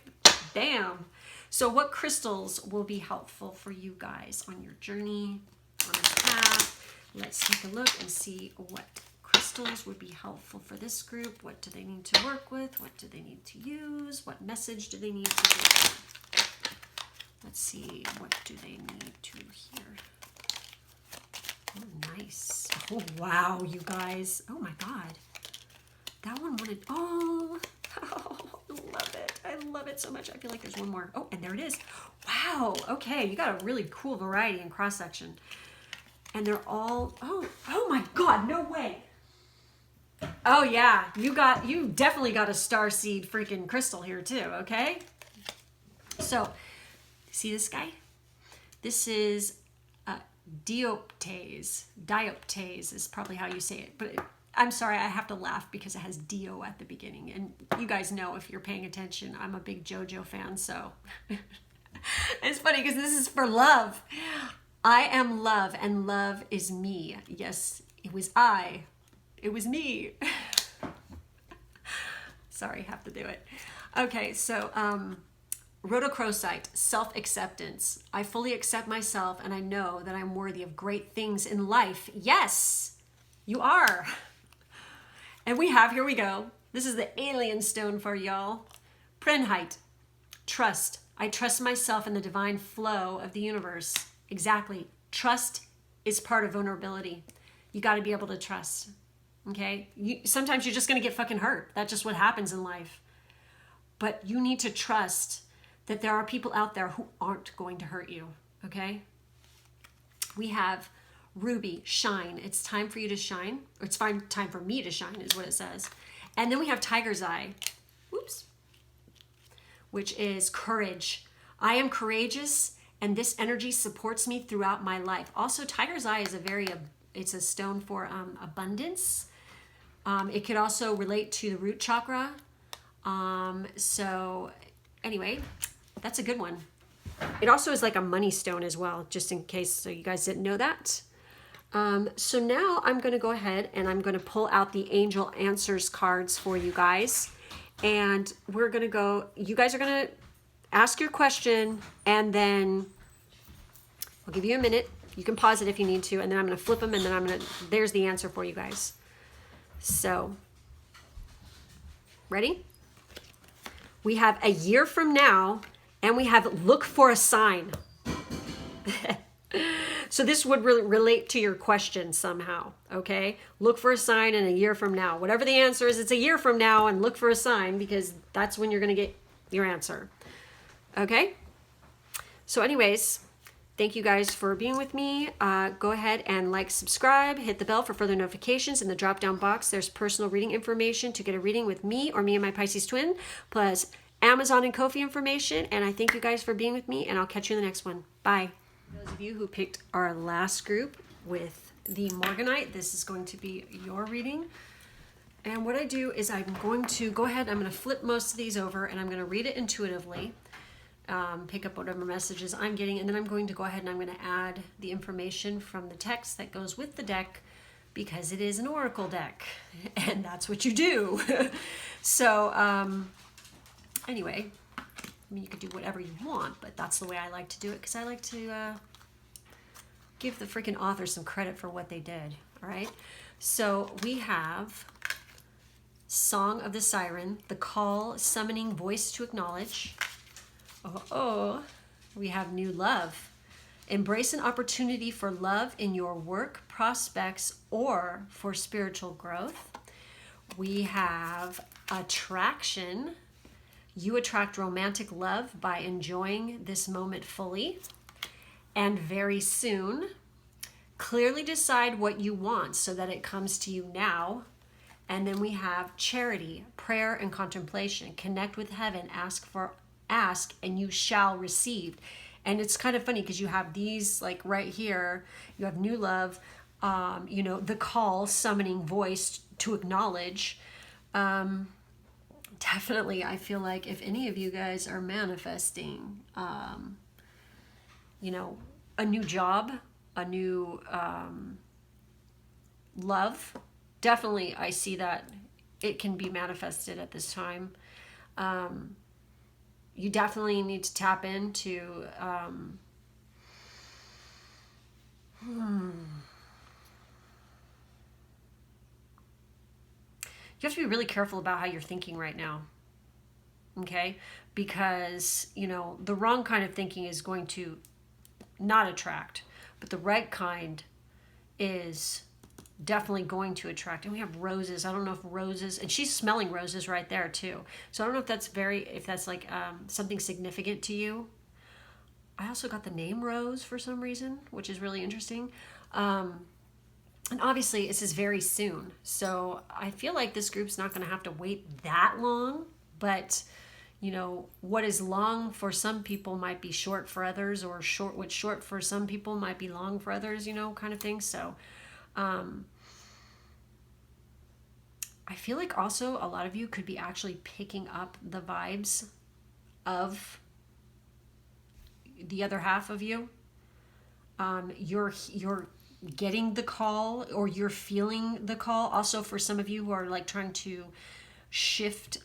bam. So what crystals will be helpful for you guys on your journey, on this path? Let's take a look and see what crystals would be helpful for this group. What do they need to work with? What do they need to use? What message do they need to do? Let's see, what do they need to hear? Oh, nice. Oh, wow, you guys. Oh, my God. That one wanted, oh, I love it. I love it so much. I feel like there's one more. Oh, and there it is. Wow. Okay, you got a really cool variety in cross-section. And they're all, oh my God, no way. Oh yeah, you definitely got a starseed freaking crystal here too, okay? So, see this guy? This is dioptase. Dioptase is probably how you say it, but I'm sorry, I have to laugh because it has dio at the beginning. And you guys know if you're paying attention, I'm a big JoJo fan, so it's funny because this is for love. I am love and love is me. Yes, it was I. It was me. Sorry, have to do it. Okay, so rhodochrosite, self-acceptance. I fully accept myself and I know that I'm worthy of great things in life. Yes, you are. And we have, here we go. This is the alien stone for y'all. Prenheit, trust. I trust myself in the divine flow of the universe. Exactly. Trust is part of vulnerability. You got to be able to trust. Okay? Sometimes you're just going to get fucking hurt. That's just what happens in life. But you need to trust that there are people out there who aren't going to hurt you. Okay? We have ruby, shine. It's time for you to shine. Or it's time for me to shine is what it says. And then we have tiger's eye. Whoops. Which is courage. I am courageous. And this energy supports me throughout my life. Also, tiger's eye is it's a stone for abundance. It could also relate to the root chakra. So anyway, that's a good one. It also is like a money stone as well, just in case so you guys didn't know that. So now I'm going to go ahead and I'm going to pull out the angel answers cards for you guys. And we're going to go, you guys are going to ask your question, and then I'll give you a minute You can pause it if you need to, and then I'm going to flip them, and then there's the answer for you guys. So, ready? We have a year from now, and we have look for a sign. So this would really relate to your question somehow, okay? Look for a sign in a year from now. Whatever the answer is, it's a year from now, and look for a sign, because that's when you're going to get your answer, okay? So anyways, thank you guys for being with me. Go ahead and like, subscribe, hit the bell for further notifications. In the drop-down box, there's personal reading information to get a reading with me or me and my Pisces twin, plus Amazon and Ko-fi information. And I thank you guys for being with me, and I'll catch you in the next one. Bye. Those of you who picked our last group with the Morganite, this is going to be your reading. And what I do is I'm going to go ahead, I'm going to flip most of these over, and I'm going to read it intuitively. Pick up whatever messages I'm getting, and then I'm going to go ahead and I'm going to add the information from the text that goes with the deck, because it is an oracle deck, and that's what you do. So anyway, I mean, you could do whatever you want, but that's the way I like to do it, because I like to give the freaking author some credit for what they did. All right, so we have Song of the Siren, the call, summoning voice to acknowledge. We have new love. Embrace an opportunity for love in your work, prospects, or for spiritual growth. We have attraction. You attract romantic love by enjoying this moment fully. And very soon, clearly decide what you want so that it comes to you now. And then we have charity, prayer, and contemplation. Connect with heaven, ask and you shall receive. And it's kind of funny because you have these, like right here, you have new love, the call, summoning voice to acknowledge. Definitely, I feel like if any of you guys are manifesting, a new job, a new love, definitely I see that it can be manifested at this time. You definitely need to tap into you have to be really careful about how you're thinking right now, okay? Because, the wrong kind of thinking is going to not attract, but the right kind is definitely going to attract. And we have roses. I don't know if roses, and she's smelling roses right there too. So I don't know if that's like something significant to you. I also got the name Rose for some reason, which is really interesting. And obviously this is very soon. So I feel like this group's not going to have to wait that long, but what is long for some people might be short for others, or what's short for some people might be long for others, kind of thing. So, I feel like also a lot of you could be actually picking up the vibes of the other half of you. You're getting the call, or you're feeling the call. Also, for some of you who are like trying to shift,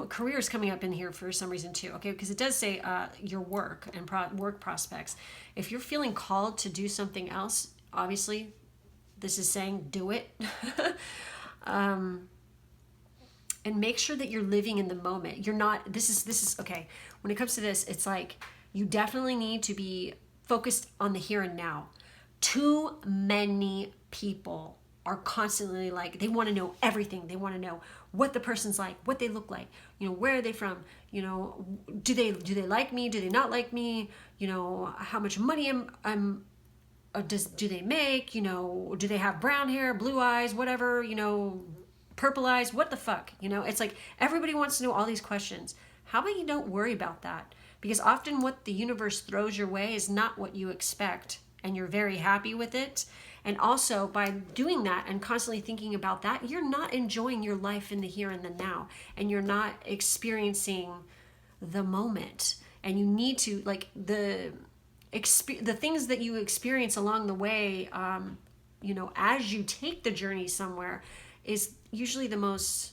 career is coming up in here for some reason too, okay? Because it does say your work and work prospects. If you're feeling called to do something else, obviously, this is saying do it. And make sure that you're living in the moment. You're not, this is, okay. When it comes to this, it's like, you definitely need to be focused on the here and now. Too many people are constantly like, they want to know everything. They want to know what the person's like, what they look like, where are they from, do they like me? Do they not like me? How much money do they make? Do they have brown hair, blue eyes, whatever, purple eyes? What the fuck? It's like everybody wants to know all these questions. How about you don't worry about that? Because often what the universe throws your way is not what you expect, and you're very happy with it. And also, by doing that and constantly thinking about that, you're not enjoying your life in the here and the now, and you're not experiencing the moment. And you need to, like, the things that you experience along the way, as you take the journey somewhere, is usually the most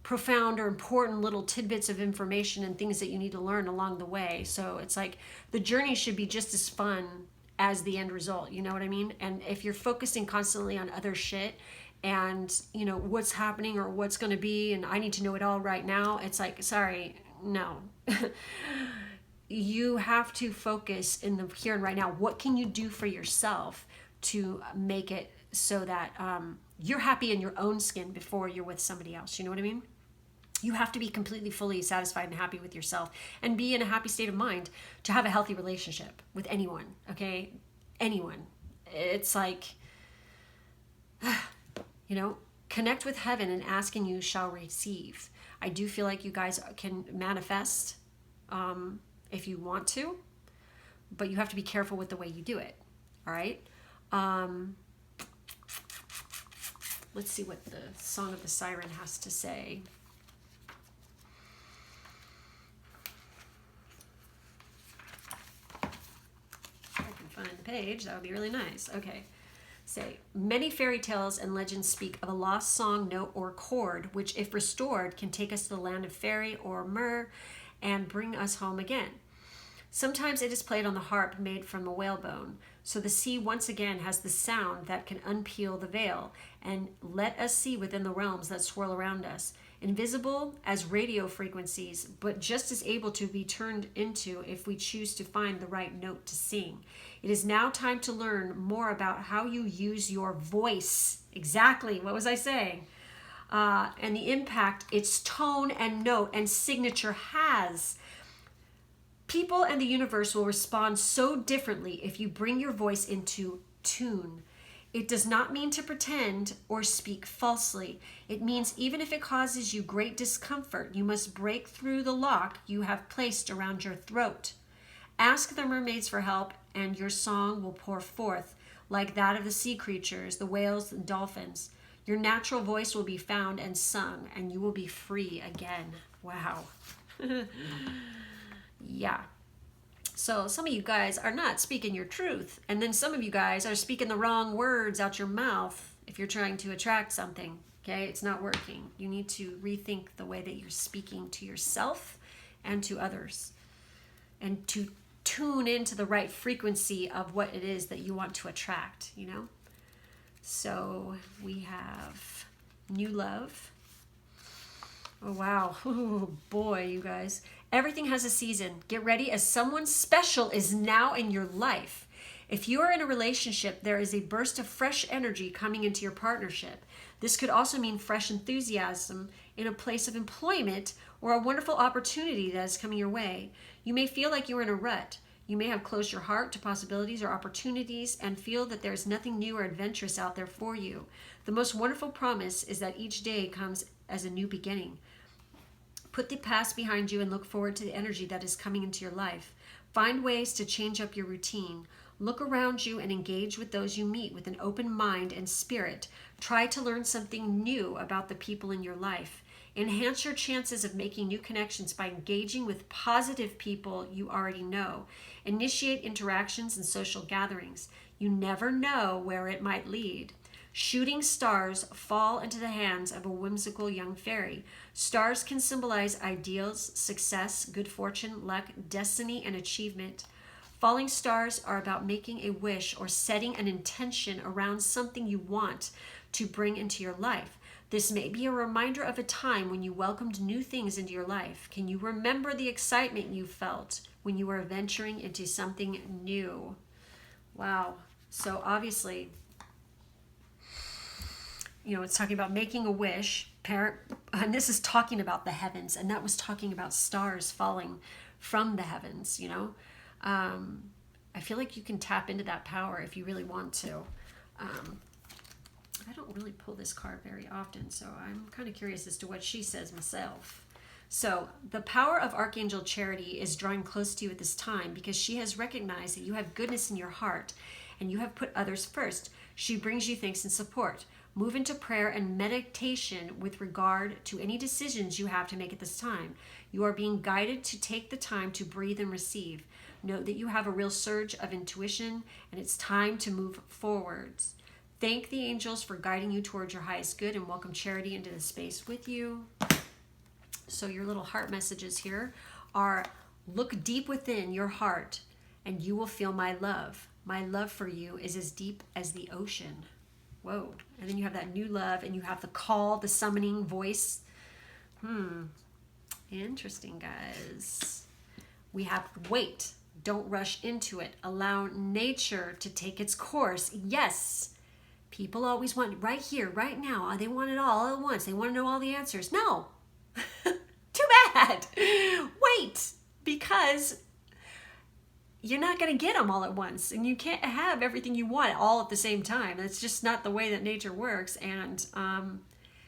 profound or important little tidbits of information and things that you need to learn along the way. So it's like the journey should be just as fun as the end result. You know what I mean? And if you're focusing constantly on other shit and, what's happening or what's going to be, and I need to know it all right now, it's like, sorry, no. You have to focus in the here and right now. What can you do for yourself to make it so that you're happy in your own skin before you're with somebody else? You know what I mean? You have to be completely, fully satisfied and happy with yourself and be in a happy state of mind to have a healthy relationship with anyone, okay? Anyone. It's like, connect with heaven, and ask and you shall receive. I do feel like you guys can manifest if you want to, but you have to be careful with the way you do it, all right? Let's see what the Song of the Siren has to say. If I can find the page, that would be really nice. Okay. Say, many fairy tales and legends speak of a lost song, note, or chord, which, if restored, can take us to the land of fairy or myrrh and bring us home again. Sometimes it is played on the harp made from a whalebone, so the sea once again has the sound that can unpeel the veil and let us see within the realms that swirl around us, invisible as radio frequencies, but just as able to be turned into if we choose to find the right note to sing. It is now time to learn more about how you use your voice. Exactly, what was I saying? And the impact its tone and note and signature has. People and the universe will respond so differently if you bring your voice into tune. It does not mean to pretend or speak falsely. It means even if it causes you great discomfort, you must break through the lock you have placed around your throat. Ask the mermaids for help, and your song will pour forth like that of the sea creatures, the whales and dolphins. Your natural voice will be found and sung, and you will be free again. Wow. Yeah. So some of you guys are not speaking your truth, and then some of you guys are speaking the wrong words out your mouth if you're trying to attract something. Okay, it's not working. You need to rethink the way that you're speaking to yourself and to others, and to tune into the right frequency of what it is that you want to attract, So we have new love. Oh, wow. Oh, boy, you guys. Everything has a season. Get ready, as someone special is now in your life. If you are in a relationship, there is a burst of fresh energy coming into your partnership. This could also mean fresh enthusiasm in a place of employment or a wonderful opportunity that is coming your way. You may feel like you're in a rut. You may have closed your heart to possibilities or opportunities and feel that there is nothing new or adventurous out there for you. The most wonderful promise is that each day comes as a new beginning. Put the past behind you and look forward to the energy that is coming into your life. Find ways to change up your routine. Look around you and engage with those you meet with an open mind and spirit. Try to learn something new about the people in your life. Enhance your chances of making new connections by engaging with positive people you already know. Initiate interactions and social gatherings. You never know where it might lead. Shooting stars fall into the hands of a whimsical young fairy. Stars can symbolize ideals, success, good fortune, luck, destiny, and achievement. Falling stars are about making a wish or setting an intention around something you want to bring into your life. This may be a reminder of a time when you welcomed new things into your life. Can you remember the excitement you felt when you were venturing into something new? Wow. So obviously, it's talking about making a wish, and this is talking about the heavens, and that was talking about stars falling from the heavens, I feel like you can tap into that power if you really want to. I don't really pull this card very often, so I'm kind of curious as to what she says myself. So the power of Archangel Charity is drawing close to you at this time because she has recognized that you have goodness in your heart and you have put others first. She brings you thanks and support. Move into prayer and meditation with regard to any decisions you have to make at this time. You are being guided to take the time to breathe and receive. Note that you have a real surge of intuition and it's time to move forwards. Thank the angels for guiding you towards your highest good, and welcome Charity into the space with you. So your little heart messages here are: look deep within your heart and you will feel my love. My love for you is as deep as the ocean. Whoa. And then you have that new love, and you have the call, the summoning voice. Interesting, guys. We have wait. Don't rush into it. Allow nature to take its course. Yes. People always want right here, right now. They want it all at once. They want to know all the answers. No. Too bad. Wait, because you're not going to get them all at once, and you can't have everything you want all at the same time. That's just not the way that nature works. And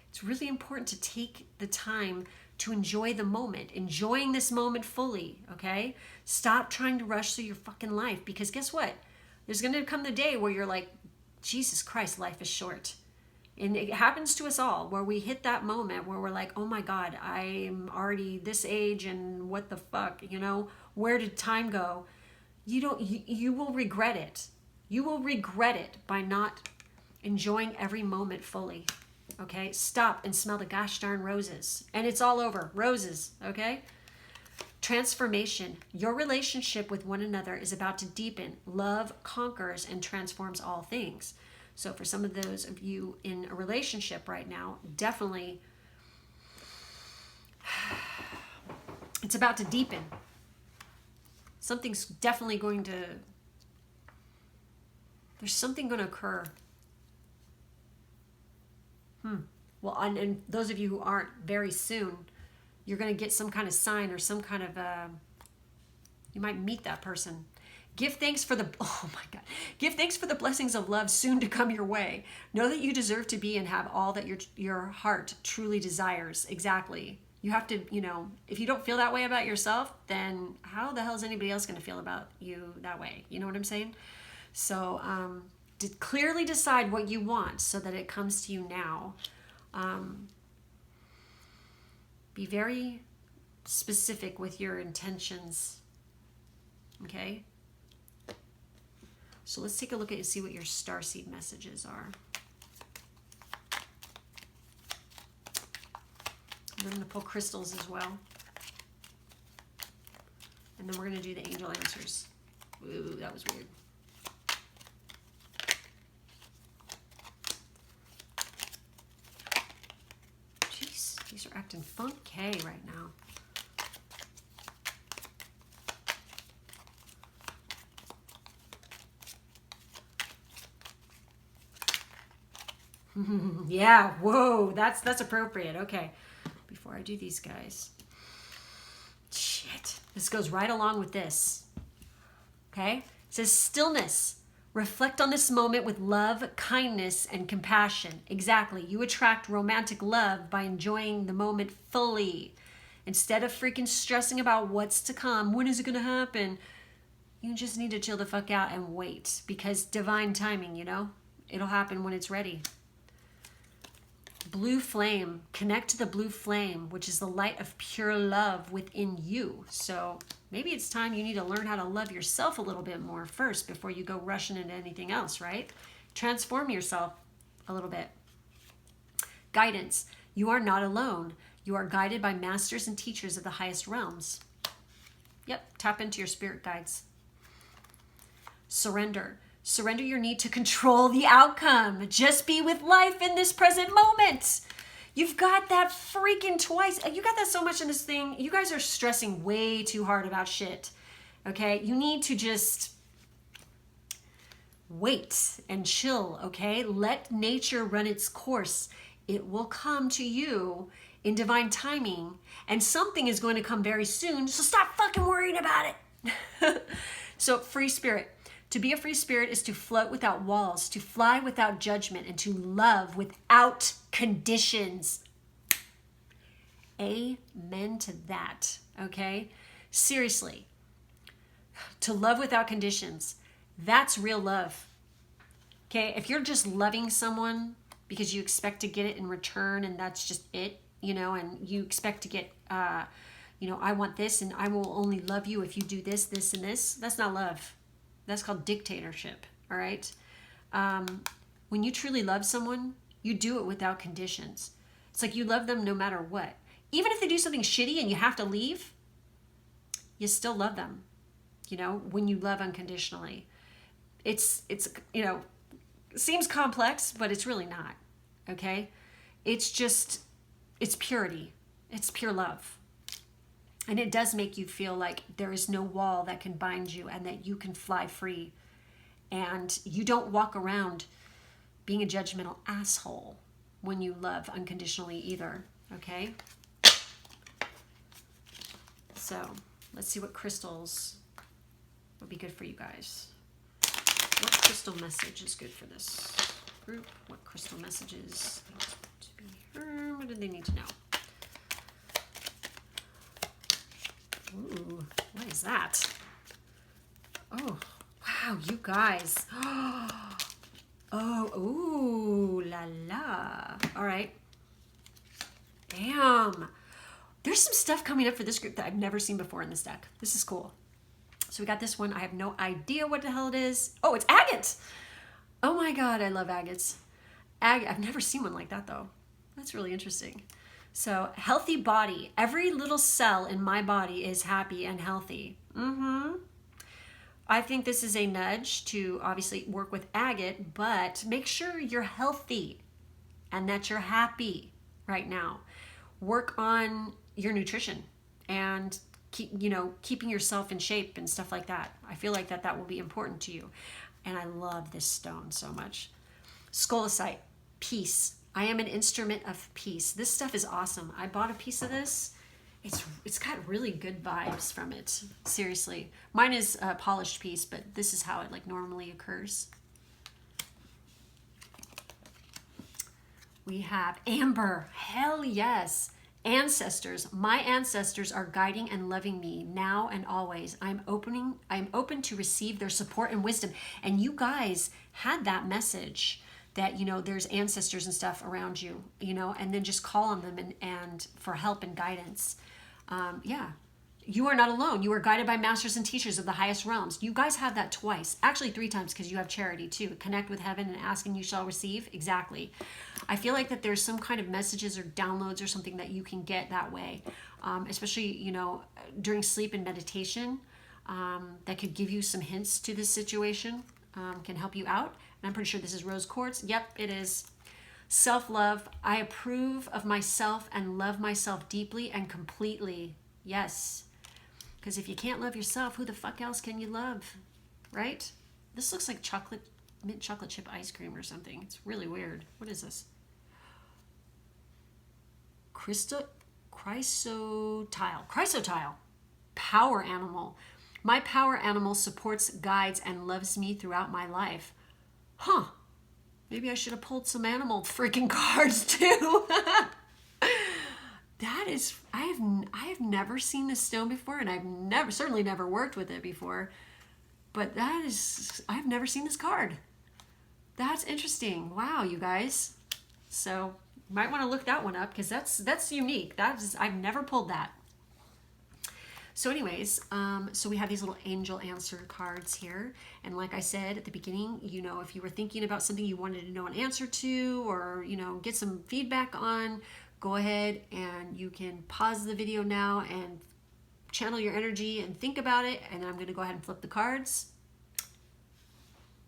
it's really important to take the time to enjoy the moment, enjoying this moment fully. Okay, stop trying to rush through your fucking life, because guess what? There's going to come the day where you're like, Jesus Christ, life is short. And it happens to us all, where we hit that moment where we're like, oh my God, I'm already this age, and what the fuck, you know, where did time go? You will regret it. You will regret it by not enjoying every moment fully. Okay, stop and smell the gosh darn roses. And it's all over. Roses, okay? Transformation. Your relationship with one another is about to deepen. Love conquers and transforms all things. So for some of those of you in a relationship right now, definitely, it's about to deepen. Something's definitely going to, there's something going to occur. Well, and those of you who aren't, very soon, you're going to get some kind of sign or some kind of, you might meet that person. Give thanks for the, oh my God, give thanks for the blessings of love soon to come your way. Know that you deserve to be and have all that your heart truly desires. Exactly. You have to, you know, if you don't feel that way about yourself, then how the hell is anybody else going to feel about you that way? You know what I'm saying? So clearly decide what you want so that it comes to you now. Be very specific with your intentions. Okay? So let's take a look at and see what your starseed messages are. I'm going to pull crystals as well. And then we're going to do the angel answers. Ooh, that was weird. Jeez, these are acting funky right now. Yeah, whoa, that's appropriate. Okay. Before I do these guys. Shit. This goes right along with this. Okay? It says stillness. Reflect on this moment with love, kindness, and compassion. Exactly. You attract romantic love by enjoying the moment fully. Instead of freaking stressing about what's to come, when is it going to happen? You just need to chill the fuck out and wait, because divine timing, you know? It'll happen when it's ready. Blue flame. Connect to the blue flame, which is the light of pure love within you. So maybe it's time you need to learn how to love yourself a little bit more first before you go rushing into anything else, right? Transform yourself a little bit. Guidance. You are not alone. You are guided by masters and teachers of the highest realms. Yep, tap into your spirit guides. Surrender. Surrender your need to control the outcome. Just be with life in this present moment. You've got that freaking twice. You got that so much in this thing. You guys are stressing way too hard about shit. Okay? You need to just wait and chill, okay? Let nature run its course. It will come to you in divine timing, and something is going to come very soon, so stop fucking worrying about it. So, free spirit. To be a free spirit is to float without walls, to fly without judgment, and to love without conditions. Amen to that, okay? Seriously. To love without conditions. That's real love. Okay? If you're just loving someone because you expect to get it in return and that's just it, you know, and you expect to get, you know, I want this and I will only love you if you do this, this, and this. That's not love. That's called dictatorship, all right? When you truly love someone, you do it without conditions. It's like you love them no matter what. Even if they do something shitty and you have to leave, you still love them, you know, when you love unconditionally. It's you know, seems complex, but it's really not, okay? It's purity. It's pure love. And it does make you feel like there is no wall that can bind you and that you can fly free. And you don't walk around being a judgmental asshole when you love unconditionally either, okay? So let's see what crystals would be good for you guys. What crystal message is good for this group? What crystal messages need to be heard? What do they need to know? Ooh, what is that? Oh, wow, you guys. Oh, ooh, la la. All right. Damn. There's some stuff coming up for this group that I've never seen before in this deck. This is cool. So we got this one. I have no idea what the hell it is. Oh, it's agate. Oh my God, I love agates. I've never seen one like that though. That's really interesting. So healthy body. Every little cell in my body is happy and healthy. I think this is a nudge to obviously work with agate, but make sure you're healthy and that you're happy right now. Work on your nutrition and keeping yourself in shape and stuff like that. I feel like that will be important to you. And I love this stone so much. Scolecite, peace. I am an instrument of peace. This stuff is awesome. I bought a piece of this. It's got really good vibes from it. Seriously. Mine is a polished piece, but this is how it like normally occurs. We have amber. Hell yes. Ancestors. My ancestors are guiding and loving me now and always. I'm open to receive their support and wisdom. And you guys had that message that, you know, there's ancestors and stuff around you, you know, and then just call on them and for help and guidance. Yeah. You are not alone. You are guided by masters and teachers of the highest realms. You guys have that twice, actually 3 times, because you have charity too. Connect with heaven and ask and you shall receive. Exactly. I feel like that there's some kind of messages or downloads or something that you can get that way, especially, you know, during sleep and meditation, that could give you some hints to this situation, can help you out. And I'm pretty sure this is rose quartz. Yep, it is. Self-love. I approve of myself and love myself deeply and completely. Yes. Because if you can't love yourself, who the fuck else can you love? Right? This looks like mint chocolate chip ice cream or something. It's really weird. What is this? Chrysotile. Power animal. My power animal supports, guides, and loves me throughout my life. Huh. Maybe I should have pulled some animal freaking cards too. That is, I have never seen this stone before, and I've certainly never worked with it before. But I've never seen this card. That's interesting. Wow, you guys. So you might want to look that one up because that's unique. I've never pulled that. So anyways, so we have these little angel answer cards here. And like I said at the beginning, you know, if you were thinking about something you wanted to know an answer to or, you know, get some feedback on, go ahead and you can pause the video now and channel your energy and think about it. And I'm going to go ahead and flip the cards.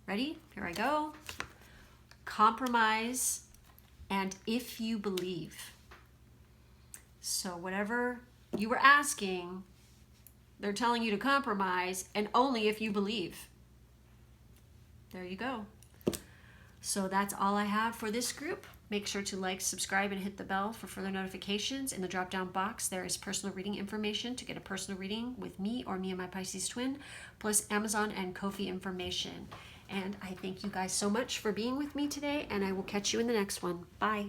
Ready? Here I go. Compromise and if you believe. So whatever you were asking, they're telling you to compromise and only if you believe. There you go. So that's all I have for this group. Make sure to like, subscribe, and hit the bell for further notifications. In the drop-down box, there is personal reading information to get a personal reading with me or me and my Pisces-Twin, plus Amazon and Ko-fi information. And I thank you guys so much for being with me today, and I will catch you in the next one. Bye.